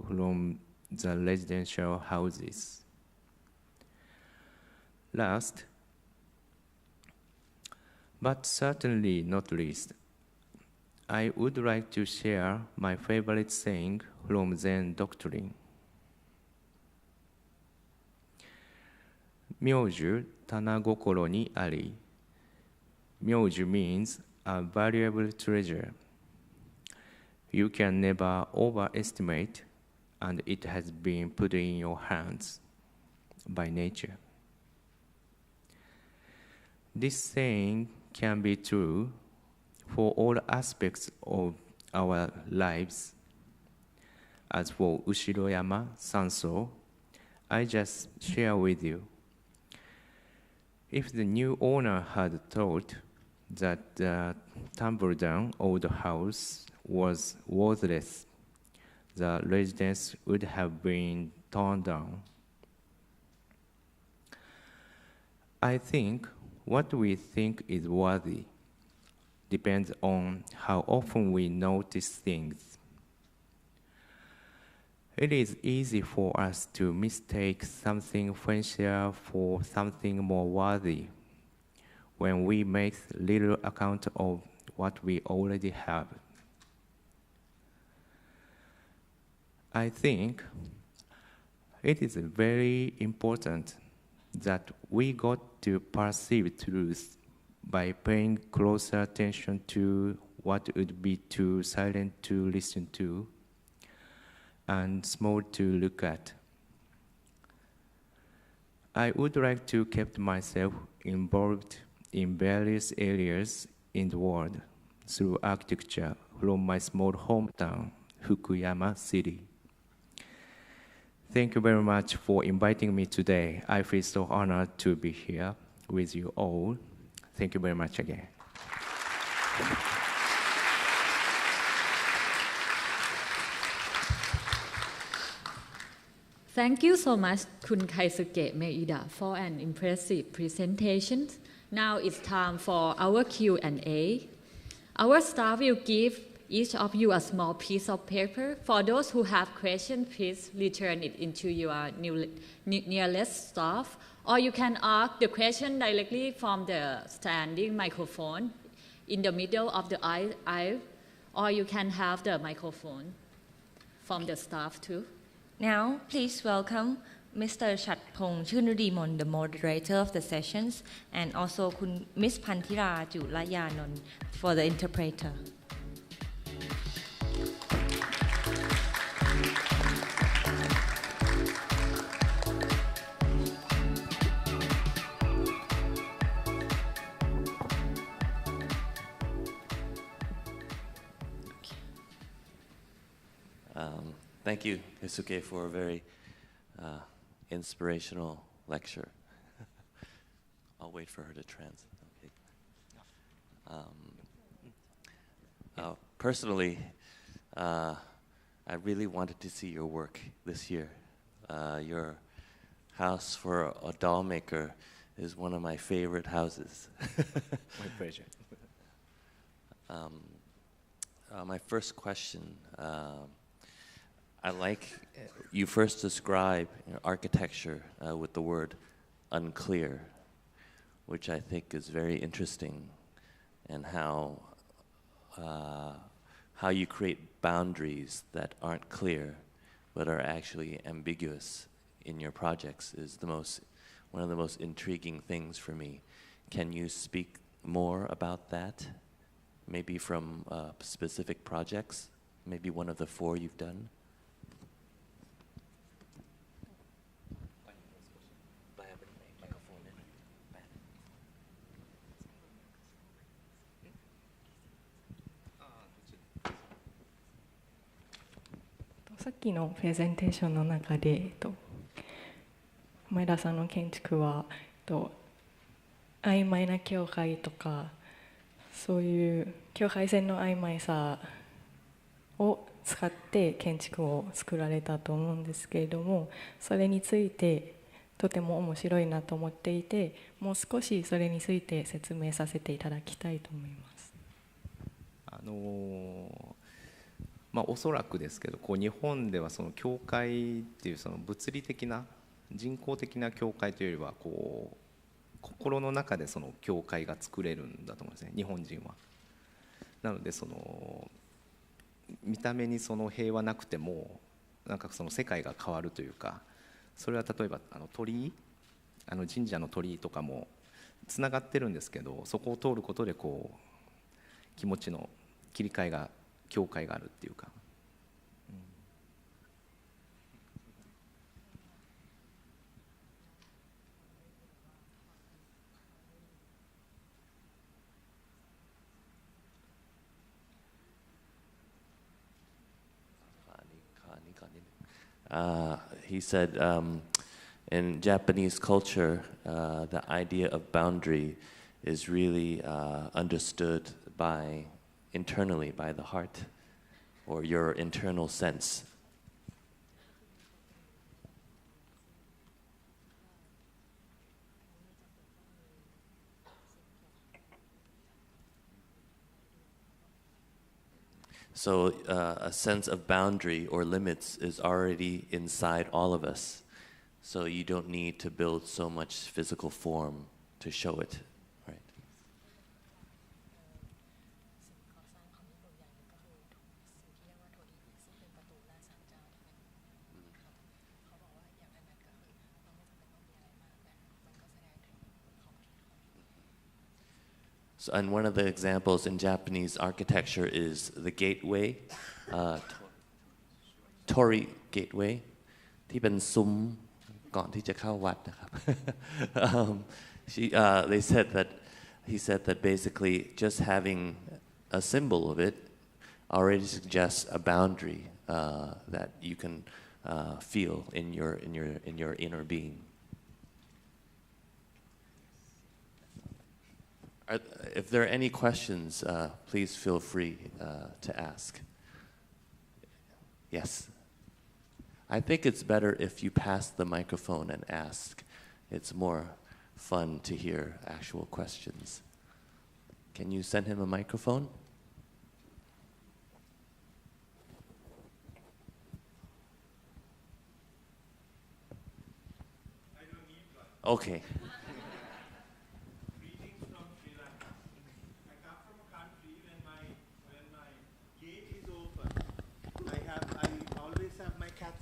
from the residential houses. Last, but certainly not least, I would like to share my favorite saying from Zen doctrine. 妙寿棚心にあり. 妙寿 means a valuable treasure. You can never overestimate, and it has been put in your hands by nature. This saying can be true for all aspects of our lives. As for Ushiroyama Sanso, I just share with you. If the new owner had thought that the tumble-down old house was worthless, the residence would have been torn down. I think what we think is worthy depends on how often we notice things. It is easy for us to mistake something fancier for something more worthy when we make little account of what we already have. I think it is very important that we got to perceive truth by paying closer attention to what would be too silent to listen to and small to look at. I would like to keep myself involved in various areas in the world through architecture from my small hometown, Fukuyama City. Thank you very much for inviting me today. I feel so honored to be here with you all. Thank you very much again. Thank you so much, Kun Kaisuke Maeda, for an impressive presentation. Now it's time for our Q&A. Our staff will give each of you a small piece of paper. For those who have questions, please return it into your nearest staff, or you can ask the question directly from the standing microphone in the middle of the aisle, or you can have the microphone from the staff too. Now, please welcome Mr. Chatpong Chunudimon, the moderator of the sessions, and also Ms. Pantira Julayanon for the interpreter. Thank you, Kaisuke, for a very inspirational lecture. I'll wait for her to translate. Okay. Personally, I really wanted to see your work this year. Your house for a doll maker is one of my favorite houses. My pleasure. My first question, I like you first describe architecture with the word unclear, which I think is very interesting, and how you create boundaries that aren't clear but are actually ambiguous in your projects is one of the most intriguing things for me. Can you speak more about that? Maybe from specific projects, maybe one of the 4 you've done? Sa さっきのプレゼンテーションの中で、前田さんの建築は曖昧な境界とかそういう境界線の曖昧さを使って建築を作られたと思うんですけれども、それについてとても面白いなと思っていて、もう少しそれについて説明させていただきたいと思います。おそらくですけど、日本ではその教会っていうその物理的な人工的な教会というよりは心の中でその教会が作れるんだと思うんですね、日本人は。なのでその見た目にその平和なくてもなんかその世界が変わるというか、それは例えば鳥居、神社の鳥居とかもつながってるんですけど、そこを通ることで気持ちの切り替えが教会があるっていうか。He said in Japanese culture, the idea of boundary is really understood internally by the heart or your internal sense. So a sense of boundary or limits is already inside all of us. So you don't need to build so much physical form to show it, right? So, and one of the examples in Japanese architecture is the gateway, Torii gateway, ที่เป็นซุ้มก่อนที่จะเข้าวัดนะครับ he said that basically just having a symbol of it already suggests a boundary that you can feel in your inner being. If there are any questions, please feel free to ask. Yes. I think it's better if you pass the microphone and ask. It's more fun to hear actual questions. Can you send him a microphone? I don't need one. Okay.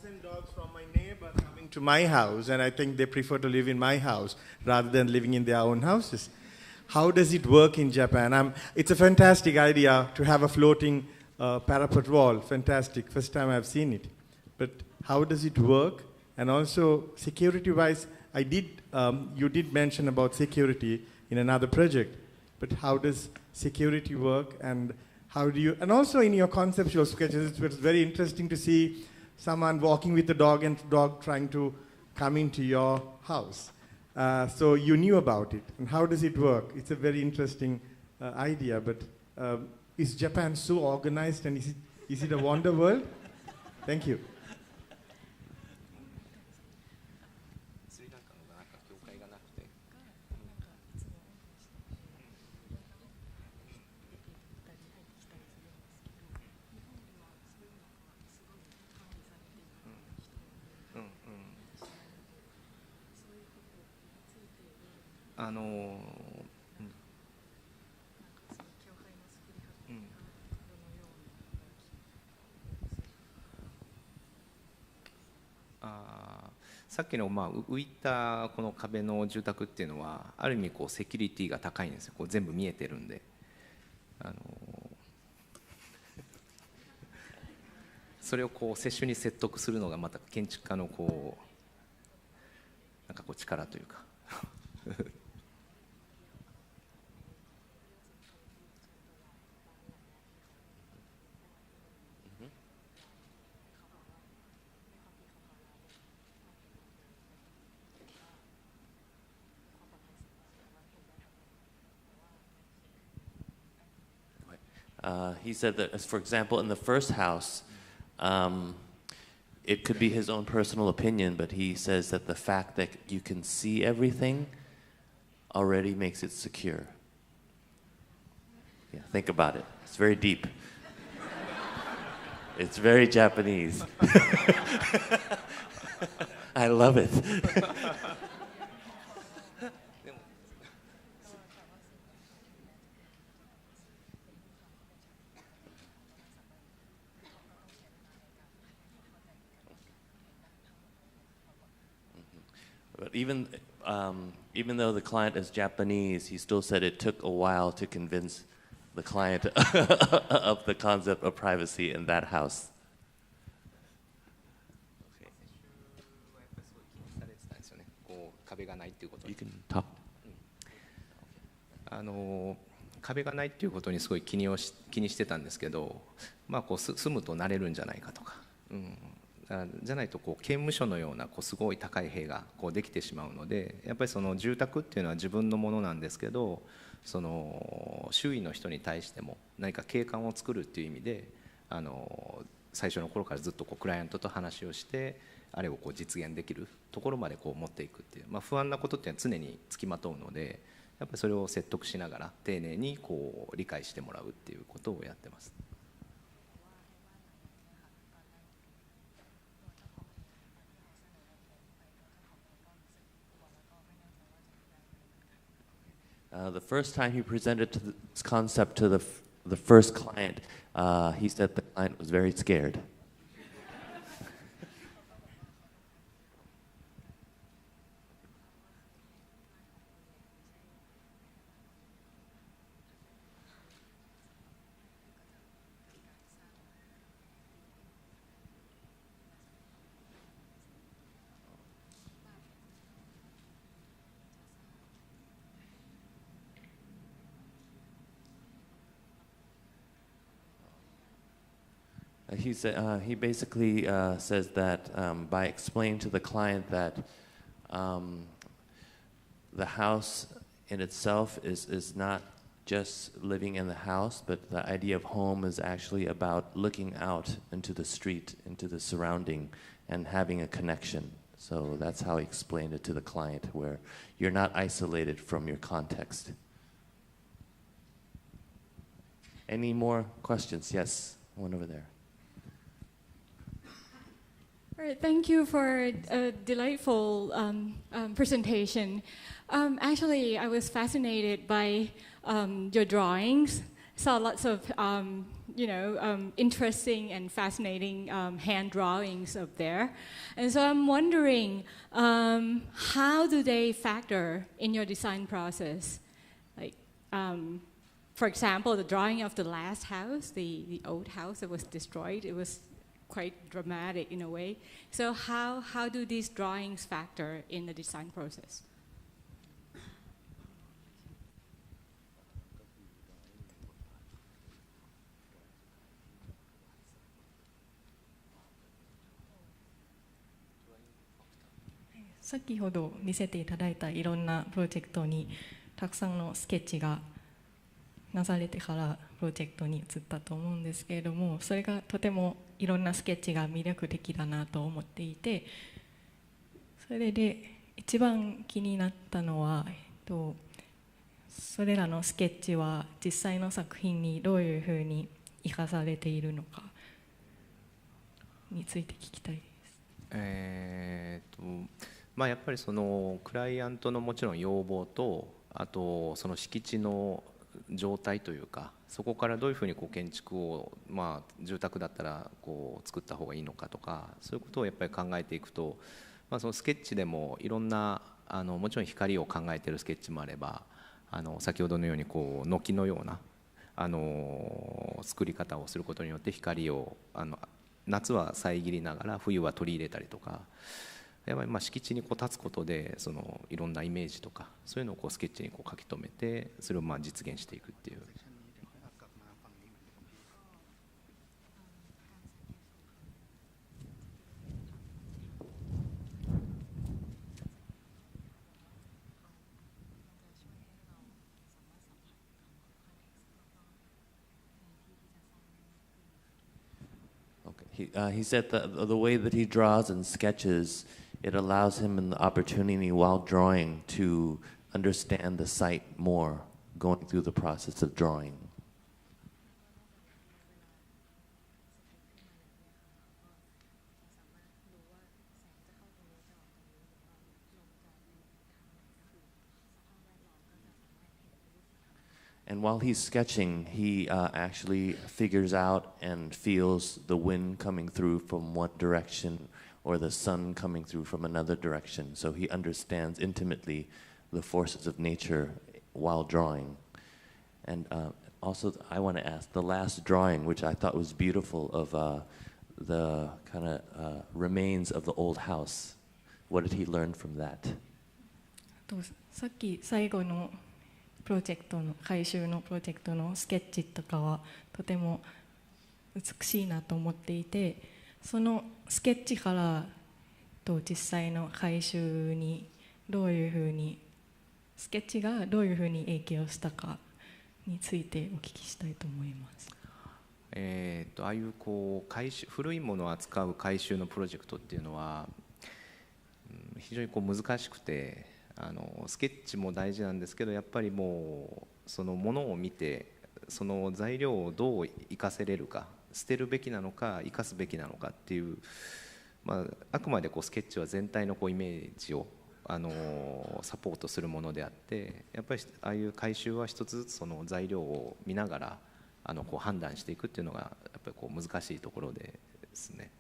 And dogs from my neighbor coming to my house, and I think they prefer to live in my house rather than living in their own houses. How does it work in Japan? It's a fantastic idea to have a floating parapet wall. Fantastic. First time I've seen it. But how does it work? And also security-wise, you did mention about security in another project. But how does security work, and how do you? And also in your conceptual sketches, it was very interesting to see someone walking with a dog and dog trying to come into your house. So you knew about it. And how does it work? It's a very interesting idea, but is Japan so organized, and is it a wonder world? Thank you. Ah, さっきの浮いたこの壁の住宅っていうのはある意味セキュリティが高いんですよ。全部見えてるんで、それを接種に説得するのがまた建築家のなんか力というか。He said that, for example, in the first house, it could be his own personal opinion, but he says that the fact that you can see everything already makes it secure. Yeah, think about it. It's very deep. It's very Japanese. I love it. But even though the client is Japanese, he still said it took a while to convince the client of the concept of privacy in that house. You can talk. 壁がないっていうことにすごい気にしてたんですけど、まあ、こう住むと慣れるんじゃないかとか、じゃないとこう刑務所のようなこうすごい高い塀がこうできてしまうので、やっぱりその住宅っていうのは自分のものなんですけど、その周囲の人に対しても何か景観を作るっていう意味で、最初の頃からずっとこうクライアントと話をしてあれをこう実現できるところまでこう持っていくっていう、まあ、不安なことっていうのは常につきまとうので、やっぱりそれを説得しながら丁寧にこう理解してもらうっていうことをやってます。The first time he presented this concept to the first client, he said the client was very scared. He basically says that by explaining to the client that the house in itself is not just living in the house, but the idea of home is actually about looking out into the street, into the surrounding, and having a connection. So that's how he explained it to the client, where you're not isolated from your context. Any more questions? Yes, one over there. All right, thank you for a delightful presentation. Actually, I was fascinated by your drawings. Saw lots of interesting and fascinating hand drawings up there, and so I'm wondering how do they factor in your design process? Like, for example, the drawing of the last house, the old house that was destroyed. It was quite dramatic in a way. So how do these drawings factor in the design process?「先ほど見せていただいたいろんなプロジェクトにたくさんのスケッチがなされてからプロジェクトに移ったと思うんですけれども、それがとてもいろんなスケッチが魅力的だなと思っていて、それで一番気になったのは、それらのスケッチは実際の作品にどういうふうに生かされているのかについて聞きたいです。まあ、やっぱりそのクライアントのもちろん要望と、あとその敷地の状態というか、そこからどういうふうにこう建築を、まあ、住宅だったらこう作った方がいいのかとか、そういうことをやっぱり考えていくと、まあ、そのスケッチでもいろんなもちろん光を考えているスケッチもあれば、先ほどのようにこう軒のような作り方をすることによって光を夏は遮りながら冬は取り入れたりとか、やっぱりまあ敷地にこう立つことでそのいろんなイメージとかそういうのをこうスケッチにこう書き留めて、それをまあ実現していくっていう。He said that the way that he draws and sketches, it allows him an opportunity while drawing to understand the site more, going through the process of drawing. And while he's sketching, he actually figures out and feels the wind coming through from one direction or the sun coming through from another direction. So he understands intimately the forces of nature while drawing. And also, I want to ask, the last drawing, which I thought was beautiful, of the kind of remains of the old house. What did he learn from that? さっき最後のプロジェクトの改修のプロジェクトのスケッチとかはとても美しいなと思っていて、そのスケッチから実際の改修にどういうふうにスケッチがどういうふうに影響したかについてお聞きしたいと思います。ああいう改修、古いものを扱う改修のプロジェクトっていうのは非常に難しくて、スケッチも大事なんですけど、やっぱりもうそのものを見てその材料をどう生かせれるか、捨てるべきなのか生かすべきなのかっていう、あくまでスケッチは全体のイメージをサポートするものであって、やっぱりああいう改修は一つずつその材料を見ながら判断していくっていうのがやっぱり難しいところですね。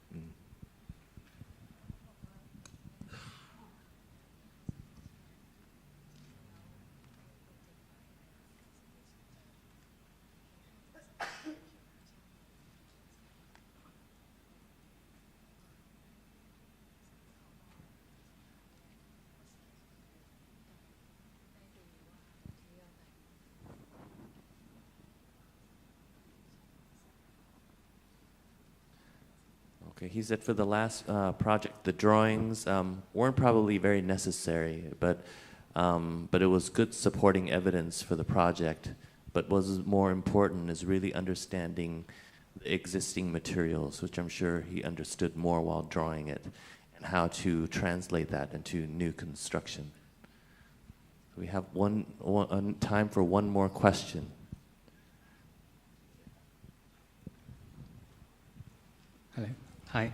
Okay, he said for the last project, the drawings weren't probably very necessary, but it was good supporting evidence for the project. But what was more important is really understanding the existing materials, which I'm sure he understood more while drawing it, and how to translate that into new construction. We have time for one more question. Hello. Hi.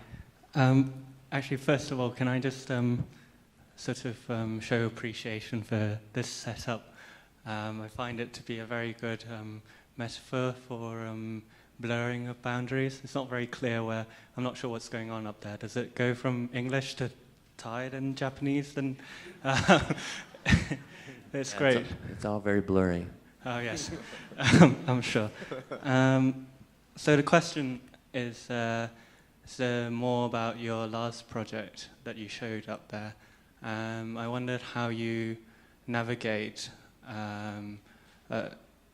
Actually, first of all, can I just sort of show appreciation for this setup? I find it to be a very good metaphor for blurring of boundaries. It's not very clear where, I'm not sure what's going on up there. Does it go from English to Thai and Japanese? And it's great. It's all very blurry. Oh, yes. I'm sure. So the question is more about your last project that you showed up there. I wondered how you navigate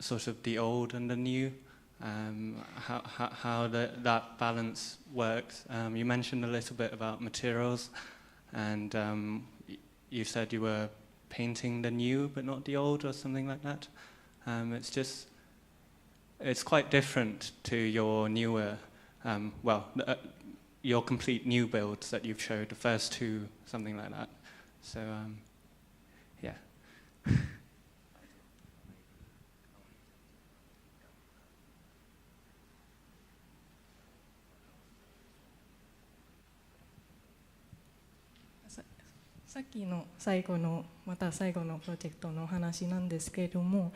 sort of the old and the new, how that balance works. You mentioned a little bit about materials, and you said you were painting the new but not the old or something like that. It's quite different to your newer, your complete new builds that you've showed, the first two, something like that. So, yeah. さっきの最後のプロジェクトの話なんですけれども、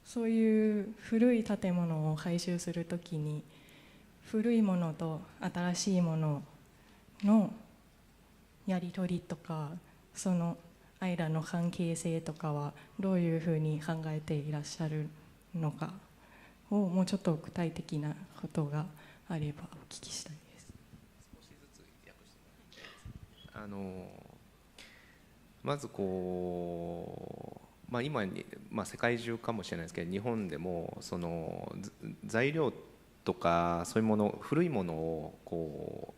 そういう古い建物を改修するときに古いものと新しいもののやり取りとか、その間の関係性とかはどういうふうに考えていらっしゃるのかをもうちょっと具体的なことがあればお聞きしたいです。まず今、世界中かもしれないですけど、日本でもその材料とかそういうもの、古いものを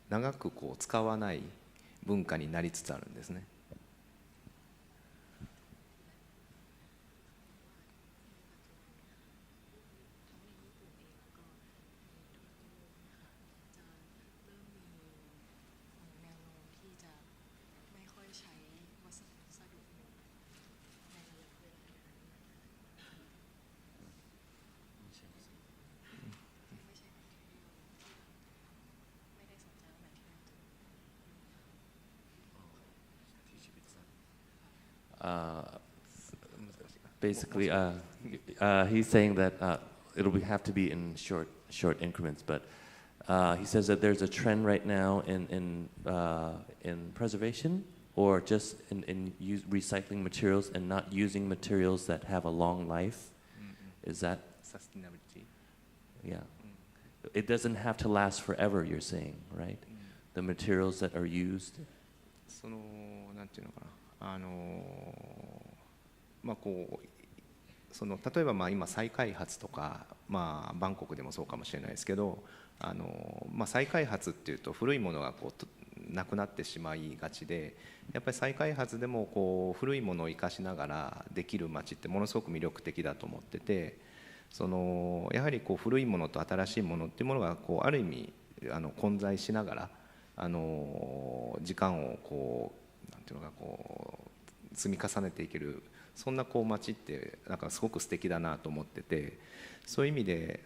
長く使わない文化になりつつあるんですね。Basically, he's saying that it'll have to be in short increments, but he says that there's a trend right now in preservation or just in recycling materials and not using materials that have a long life. Is that sustainability? Yeah. It doesn't have to last forever, you're saying, right? The materials that are used. そのなんていうのかな、まあこうその例えばまあ今再開発とか、まあバンコクでもそうかもしれないですけど、まあ再開発っていうと古いものがこうなくなってしまいがちで、やっぱり再開発でもこう古いものを生かしながらできる街ってものすごく魅力的だと思ってて、そのやはりこう古いものと新しいものっていうものがこうある意味混在しながら時間をこうなんていうのかこう積み重ねていける、そんなこう街ってなんかすごく素敵だなと思ってて、そういう意味で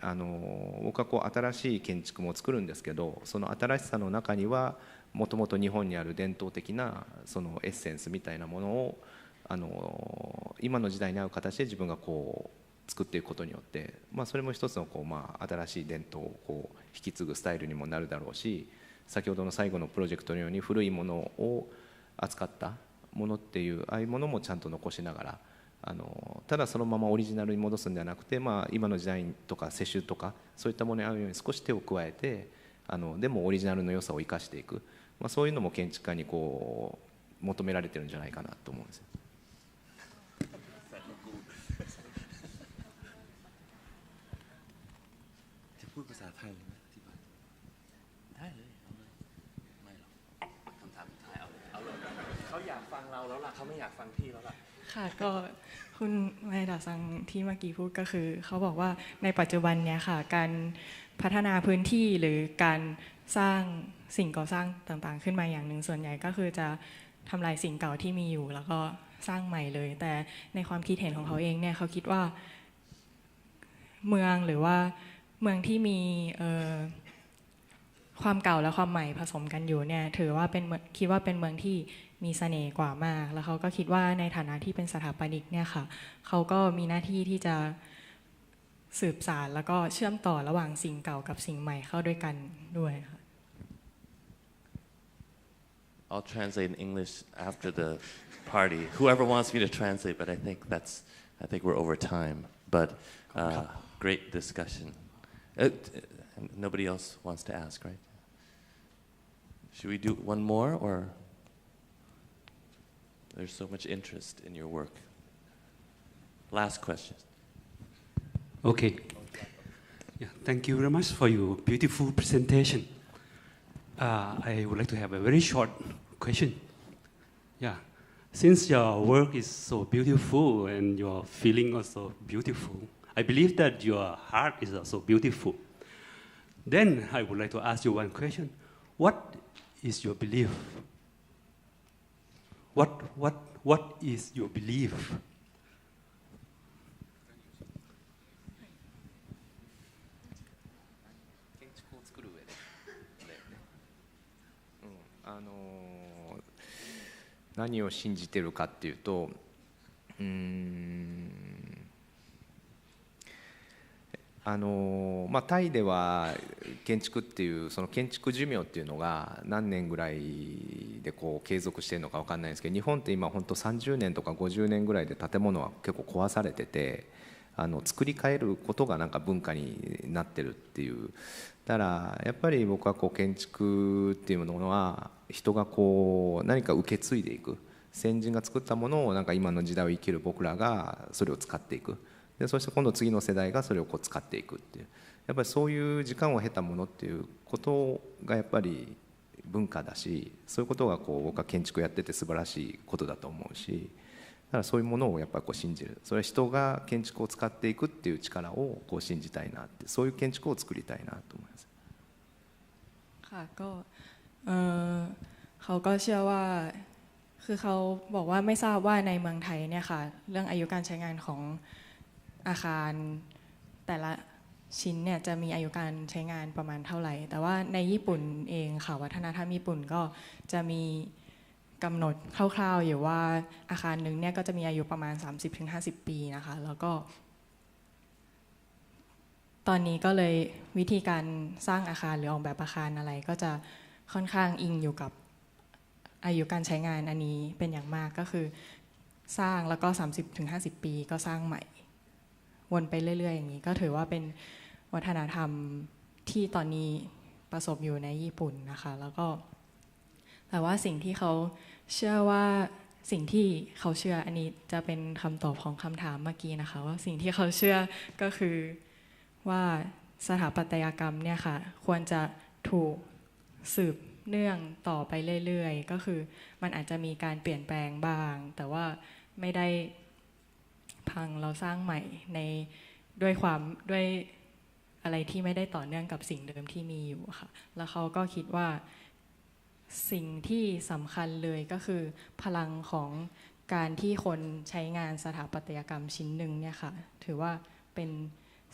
僕はこう新しい建築も作るんですけど、その新しさの中にはもともと日本にある伝統的なそのエッセンスみたいなものを今の時代に合う形で自分がこう作っていくことによって、まあ、それも一つのこう、まあ、新しい伝統をこう引き継ぐスタイルにもなるだろうし、先ほどの最後のプロジェクトのように古いものを扱ったものっていうああいうものもちゃんと残しながらただそのままオリジナルに戻すんではなくて、まあ、今の時代とか世襲とかそういったものに合うように少し手を加えてでもオリジナルの良さを生かしていく、まあ、そういうのも建築家にこう求められてるんじゃないかなと思うんですよ。พูดภาษาไทยเลยไหมอธิบายได้เลยเอาเลยไม่หรอกคำถามสุดท้ายเอาเลยเขาอยากฟังเราแล้วล่ะเขาไม่อยากฟังพี่แล้วล่ะค่ะก็คุณไมดาซังที่เมื่อกี้พูดก็คือเขาบอกว่าในปัจจุบันเนี้ยค่ะการพัฒนาพื้นที่หรือการสร้างสิ่งก่อสร้างต่างๆขึ้นมาอย่างหนึ่งส่วนใหญ่ก็คือจะทำลายสิ่งเก่าที่มีอยู่แล้วก็สร้างใหม่เลยแต่ในความคิดเห็นของเขาเองเนี่ยเขาคิดว่าเมืองหรือว่าเมืองที่มีความเก่าและความใหม่ผสมกันอยู่เนี่ยถือว่าเป็นคิดว่าเป็นเมืองที่มีเสน่ห์กว่ามากแล้วเขาก็คิดว่าในฐานะที่เป็นสถาปนิกเนี่ยค่ะเขาก็มีหน้าที่ที่จะสืบสานแล้วก็เชื่อมต่อระหว่างสิ่งเก่ากับสิ่งใหม่เข้าด้วยกันด้วยค่ะ I'll translate in English after the party. Whoever wants me to translate, but I think we're over time. But great discussion. Nobody else wants to ask, right? Should we do one more, or there's so much interest in your work? Last question. Okay. Yeah, thank you very much for your beautiful presentation. I would like to have a very short question. Yeah, since your work is so beautiful and your feeling also beautiful, I believe that your heart is also beautiful. Then I would like to ask you one question. What is your belief? What is your belief? 建築を作る上で、何を信じてるかっていうと、まあ、タイでは建築っていうその建築寿命っていうのが何年ぐらいでこう継続しているのか分かんないんですけど、日本って今本当30年とか50年ぐらいで建物は結構壊されてて作り変えることがなんか文化になってるっていう。だからやっぱり僕はこう建築っていうのは人がこう何か受け継いでいく、先人が作ったものをなんか今の時代を生きる僕らがそれを使っていく。でそして今度次の世代がそれをこう使っていくっていう、やっぱりそういう時間を経たものっていうことがやっぱり文化だし、そういうことがこう僕は建築やってて素晴らしいことだと思うし、だからそういうものをやっぱりこう信じる、それは人が建築を使っていくっていう力をこう信じたいなって、そういう建築を作りたいなと思います。ค่ะก็เขาก็เชื่อว่าคือเขาบอกว่าไม่ทราบว่าในเมืองไทยเนี่ยค่ะเรื่องอายุการใช้งานของอาคารแต่ละชิ้นเนี่ยจะมีอายุการใช้งานประมาณเท่าไหร่แต่ว่าในญี่ปุ่นเองค่ะวัฒนธรรมญี่ปุ่นก็จะมีก กำหนดคร่าวๆอยู่ว่าอาคารหนึ่งเนี่ยก็จะมีอายุประมาณ 30-50 ปีนะคะแล้วก็ตอนนี้ก็เลยวิธีการสร้างอาคารหรือออกแบบอาคารอะไรก็จะค่อนข้างอิงอยู่กับอายุการใช้งานอันนี้เป็นอย่างมากก็คือสร้างแล้วก็ 30-50 ปีก็สร้างใหม่วนไปเรื่อยๆอย่างนี้ก็ถือว่าเป็นวัฒนธรรมที่ตอนนี้ประสบอยู่ในญี่ปุ่นนะคะแล้วก็แต่ว่าสิ่งที่เขาเชื่อว่าสิ่งที่เขาเชื่ออันนี้จะเป็นคำตอบของคำถามเมื่อกี้นะคะว่าสิ่งที่เขาเชื่อก็คือว่าสถาปัตยกรรมเนี่ยค่ะควรจะถูกสืบเนื่องต่อไปเรื่อยๆก็คือมันอาจจะมีการเปลี่ยนแปลงบ้างแต่ว่าไม่ได้พังเราสร้างใหม่ในด้วยอะไรที่ไม่ได้ต่อเนื่องกับสิ่งเดิมที่มีอยู่ค่ะแล้วเขาก็คิดว่าสิ่งที่สำคัญเลยก็คือพลังของการที่คนใช้งานสถาปัตยกรรมชิ้นหนึ่งเนี่ยค่ะถือว่าเป็น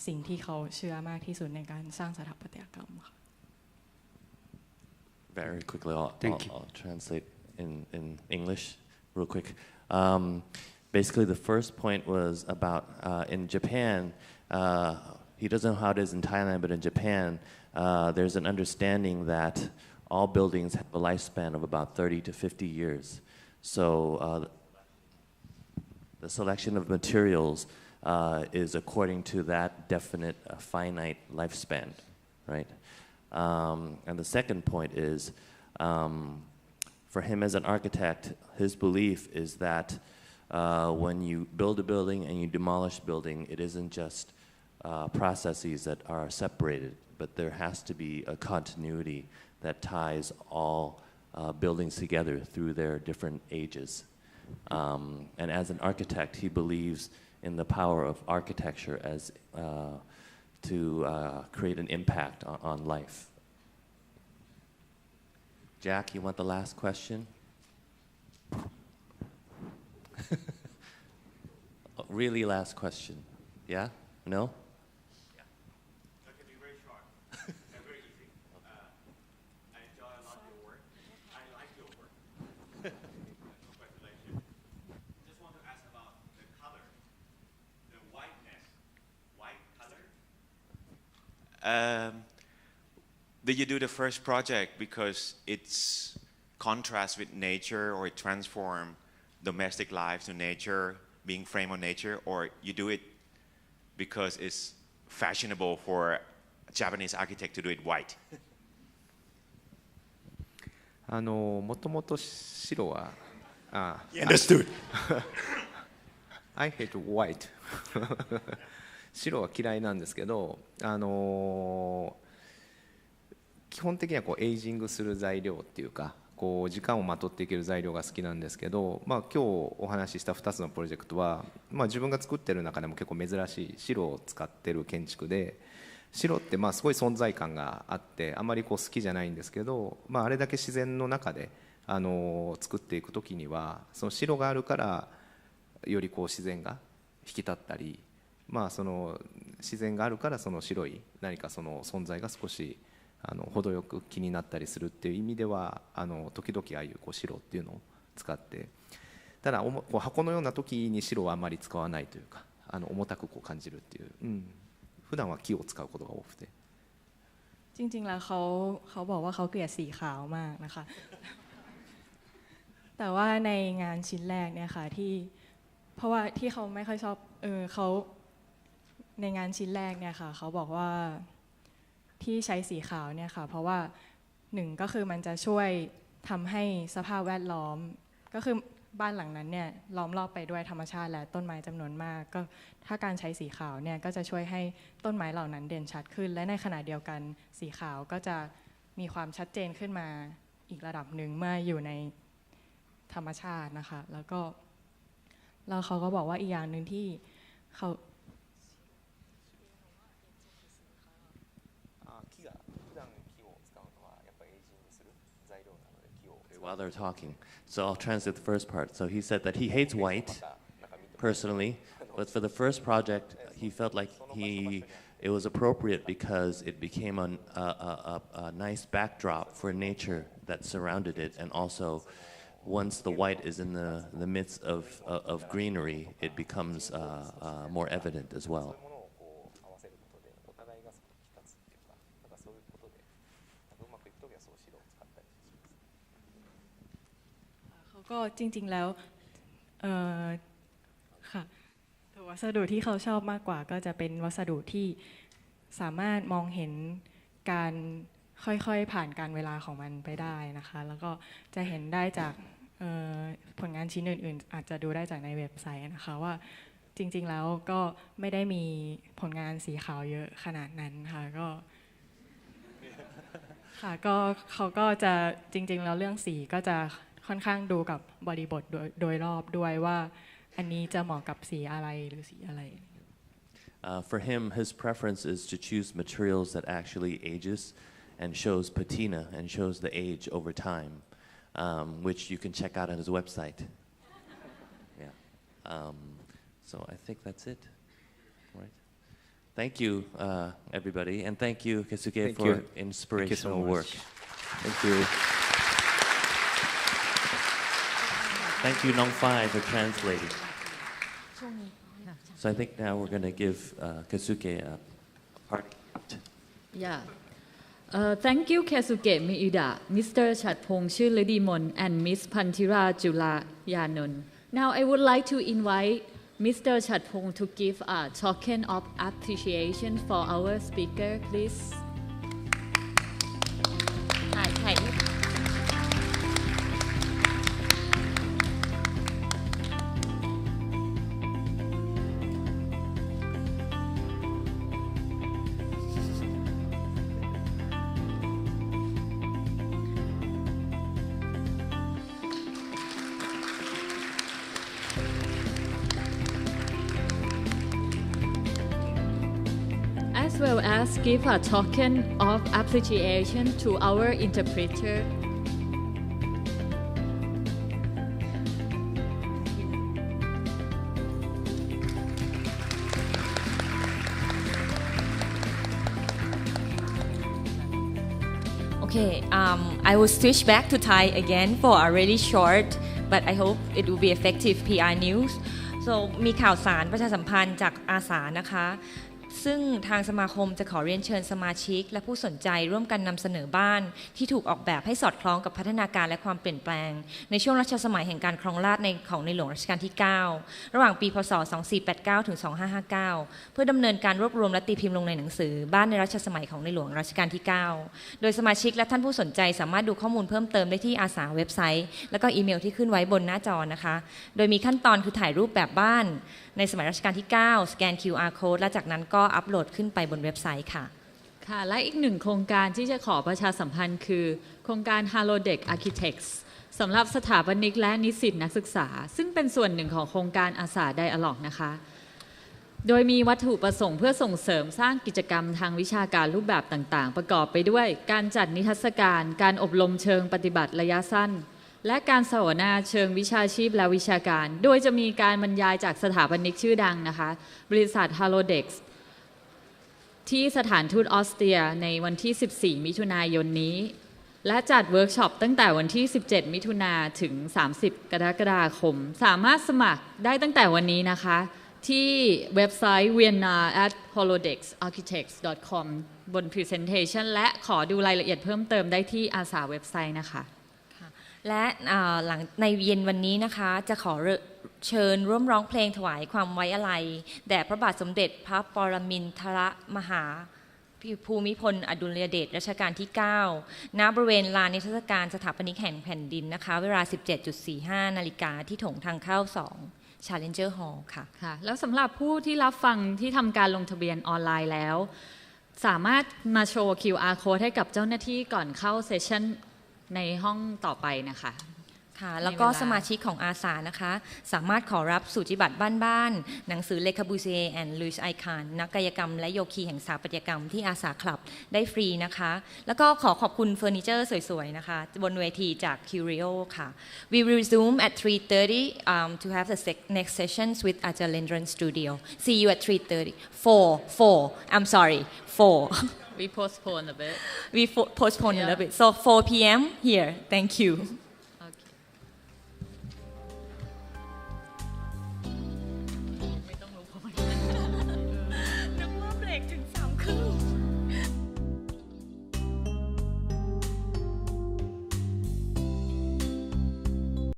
สิ่งที่เขาเชื่อมากที่สุดในการสร้างสถาปัตยกรรมค่ะ Very quickly, I'll translate in English real quick. Basically, the first point was about in Japan. He doesn't know how it is in Thailand, but in Japan, there's an understanding that all buildings have a lifespan of about 30 to 50 years. So the selection of materials is according to that definite finite lifespan, right? And the second point is, for him as an architect, his belief is that when you build a building and you demolish a building, it isn't just processes that are separated, but there has to be a continuity that ties all buildings together through their different ages. And as an architect, he believes in the power of architecture as to create an impact on life. Jack, you want the last question? Really last question. Yeah? No? Yeah. That can be very short and very easy. I enjoy a lot of your work. I like your work. Congratulations. Just want to ask about the color, the whiteness. White color? Did you do the first project because it's contrast with nature, or it transform domestic life to nature, being framed on nature, or you do it because it's fashionable for a Japanese architect to do it white? もともと白はYou understood. I hate white 白は嫌いなんですけど、基本的にはこうエイジングする材料っていうか、こう時間をまとっていける材料が好きなんですけど、今日お話しした2つのプロジェクトは、自分が作ってる中でも結構珍しい白を使ってる建築で、白ってすごい存在感があってあまりこう好きじゃないんですけど、あれだけ自然の中で作っていく時にはその白があるからよりこう自然が引き立ったり、その自然があるからその白い何かその存在が少し程よく気になったりするっていう意味では時々ああいうこう白っていうのを使って、ただこう箱のような時に白はあまり使わないというか重たくこう感じるっていう、普段は木を使うことが多くて。จริงๆแล้วเขาบอกว่าเขาเกลียดสีขาวมากนะคะ แต่ว่าในงานชิ้นแรกเนี่ยค่ะเพราะว่าที่เขาไม่ค่อยชอบเขาในงานชิ้นแรกเนี่ยค่ะเขาบอกว่าที่ใช้สีขาวเนี่ยค่ะเพราะว่าหนึ่งก็คือมันจะช่วยทำให้สภาพแวดล้อมก็คือบ้านหลังนั้นเนี่ยล้อมรอบไปด้วยธรรมชาติและต้นไม้จำนวนมากก็ถ้าการใช้สีขาวเนี่ยก็จะช่วยให้ต้นไม้เหล่านั้นเด่นชัดขึ้นและในขณะเดียวกันสีขาวก็จะมีความชัดเจนขึ้นมาอีกระดับหนึ่งเมื่ออยู่ในธรรมชาตินะคะแล้วเขาก็บอกว่าอีกอย่างหนึ่งที่เขาWhile they're talking, so I'll translate the first part. So he said that he hates white personally, but for the first project, he felt like it was appropriate because it became a nice backdrop for nature that surrounded it, and also once the white is in the midst of greenery, it becomes more evident as well. ก็จริงๆแล้วค่ะวัสดุที่เขาชอบมากกว่าก็จะเป็นวัสดุที่สามารถมองเห็นการค่อยๆผ่านการเวลาของมันไปได้นะคะแล้วก็จะเห็นได้จากผลงานชิ้นอื่นๆอาจจะดูได้จากในเว็บไซต์นะคะว่าจริงๆแล้วก็ไม่ได้มีผลงานสีขาวเยอะขนาดนั้นค่ะก็ค่ะก็เขาก็จะจริงๆแล้วเรื่องสีก็จะค่อนข้างดูกับบริบทโดยรอบด้วยว่าอันนี้จะเหมาะกับสีอะไรหรือสีอะไร For him, his preference is to choose materials that actually ages and shows patina and shows the age over time, which you can check out on his website. Yeah. So I think that's it. Right. Thank you, everybody, and thank you, Keisuke, for inspirational work. Thank you. Thank you, Nong Fai, for translating. So I think now we're going to give Keisuke a party. Yeah. Thank you, Keisuke Miida, Mr. Chatpong Chulidimon, and Miss Pantira Julayanon. Now I would like to invite Mr. Chatpong to give a token of appreciation for our speaker, please. Hi. As well as give a token of appreciation to our interpreter. Okay, I will switch back to Thai again for a really short, but I hope it will be effective PR news. So มีข่าวสารประชาสัมพันธ์จากอาสานะคะซึ่งทางสมาคมจะขอเรียนเชิญสมาชิกและผู้สนใจร่วมกันนำเสนอบ้านที่ถูกออกแบบให้สอดคล้องกับพัฒนาการและความเปลี่ยนแปลงในช่วงรัชสมัยแห่งการครองราชย์ของในหลวงรัชกาลที่ 9 ระหว่างปีพ.ศ. 2489 ถึง 2559 เพื่อดำเนินการรวบรวมและตีพิมพ์ลงในหนังสือบ้านในรัชสมัยของในหลวงรัชกาลที่ 9 โดยสมาชิกและท่านผู้สนใจสามารถดูข้อมูลเพิ่มเติมได้ที่อาสาเว็บไซต์แล้วก็อีเมลที่ขึ้นไว้บนหน้าจอนะคะโดยมีขั้นตอนคือถ่ายรูปแบบบ้านในสมัยรัชกาลที่ 9 สแกน QR code และจากนั้นก็อัปโหลดขึ้นไปบนเว็บไซต์ค่ะค่ะและอีกหนึ่งโครงการที่จะขอประชาสัมพันธ์คือโครงการ Halodeck Architects สำหรับสถาปนิกและนิสิตนักศึกษาซึ่งเป็นส่วนหนึ่งของโครงการอาสาไดอะล็อกนะคะโดยมีวัตถุประสงค์เพื่อส่งเสริมสร้างกิจกรรมทางวิชาการรูปแบบต่างๆประกอบไปด้วยการจัดนิทรรศการการอบรมเชิงปฏิบัติระยะสั้นและการสัมมนาเชิงวิชาชีพและวิชาการโดยจะมีการบรรยายจากสถาปนิกชื่อดังนะคะบริษัท Halodeck ที่สถานทูตออสเตรียในวันที่ 14 มิถุนายนนี้และจัดเวิร์กช็อปตั้งแต่วันที่ 17 มิถุนาถึง 30 กรกฎาคมสามารถสมัครได้ตั้งแต่วันนี้นะคะที่เว็บไซต์ vienna@halodecksarchitects.com บน Presentation และขอดูรายละเอียดเพิ่มเติมได้ที่อาสาเว็บไซต์นะคะและหลังในเย็นวันนี้นะคะจะขอเชิญร่วมร้องเพลงถวายความไว้อาลัยแด่พระบาทสมเด็จพระปรมินทรมหาภูมิพลอดุลยเดชรัชกาลที่ 9 ณ บริเวณลานนิทรรศการสถาปนิกแห่งแผ่นดินนะคะเวลา 17.45 นาฬิกาที่โถงทางเข้า 2 Challenger Hall ค่ะแล้วสำหรับผู้ที่รับฟังที่ทำการลงทะเบียนออนไลน์แล้วสามารถมาโชว์ QR code ให้กับเจ้าหน้าที่ก่อนเข้าเซสชั่นในห้องต่อไปนะคะค่ะแล้วก็สมาชิกของอาสานะคะสามารถขอรับสูจิบัตรบ้านๆหนังสือเลคาบูเซ่แอนด์ลุยส์ไอคานนักกายกรรมและโยคีแห่งสถาปัตยกรรมที่อาสาคลับได้ฟรีนะคะแล้วก็ขอขอบคุณเฟอร์นิเจอร์สวยๆนะคะบนเวทีจาก Curio ค่ะ We will resume at 3:30 to have the next sessions with Ajalendran Studio See you at 3:30 4 I'm sorry 4 We postpone a bit We postpone a little bit so 4 p.m. here Thank you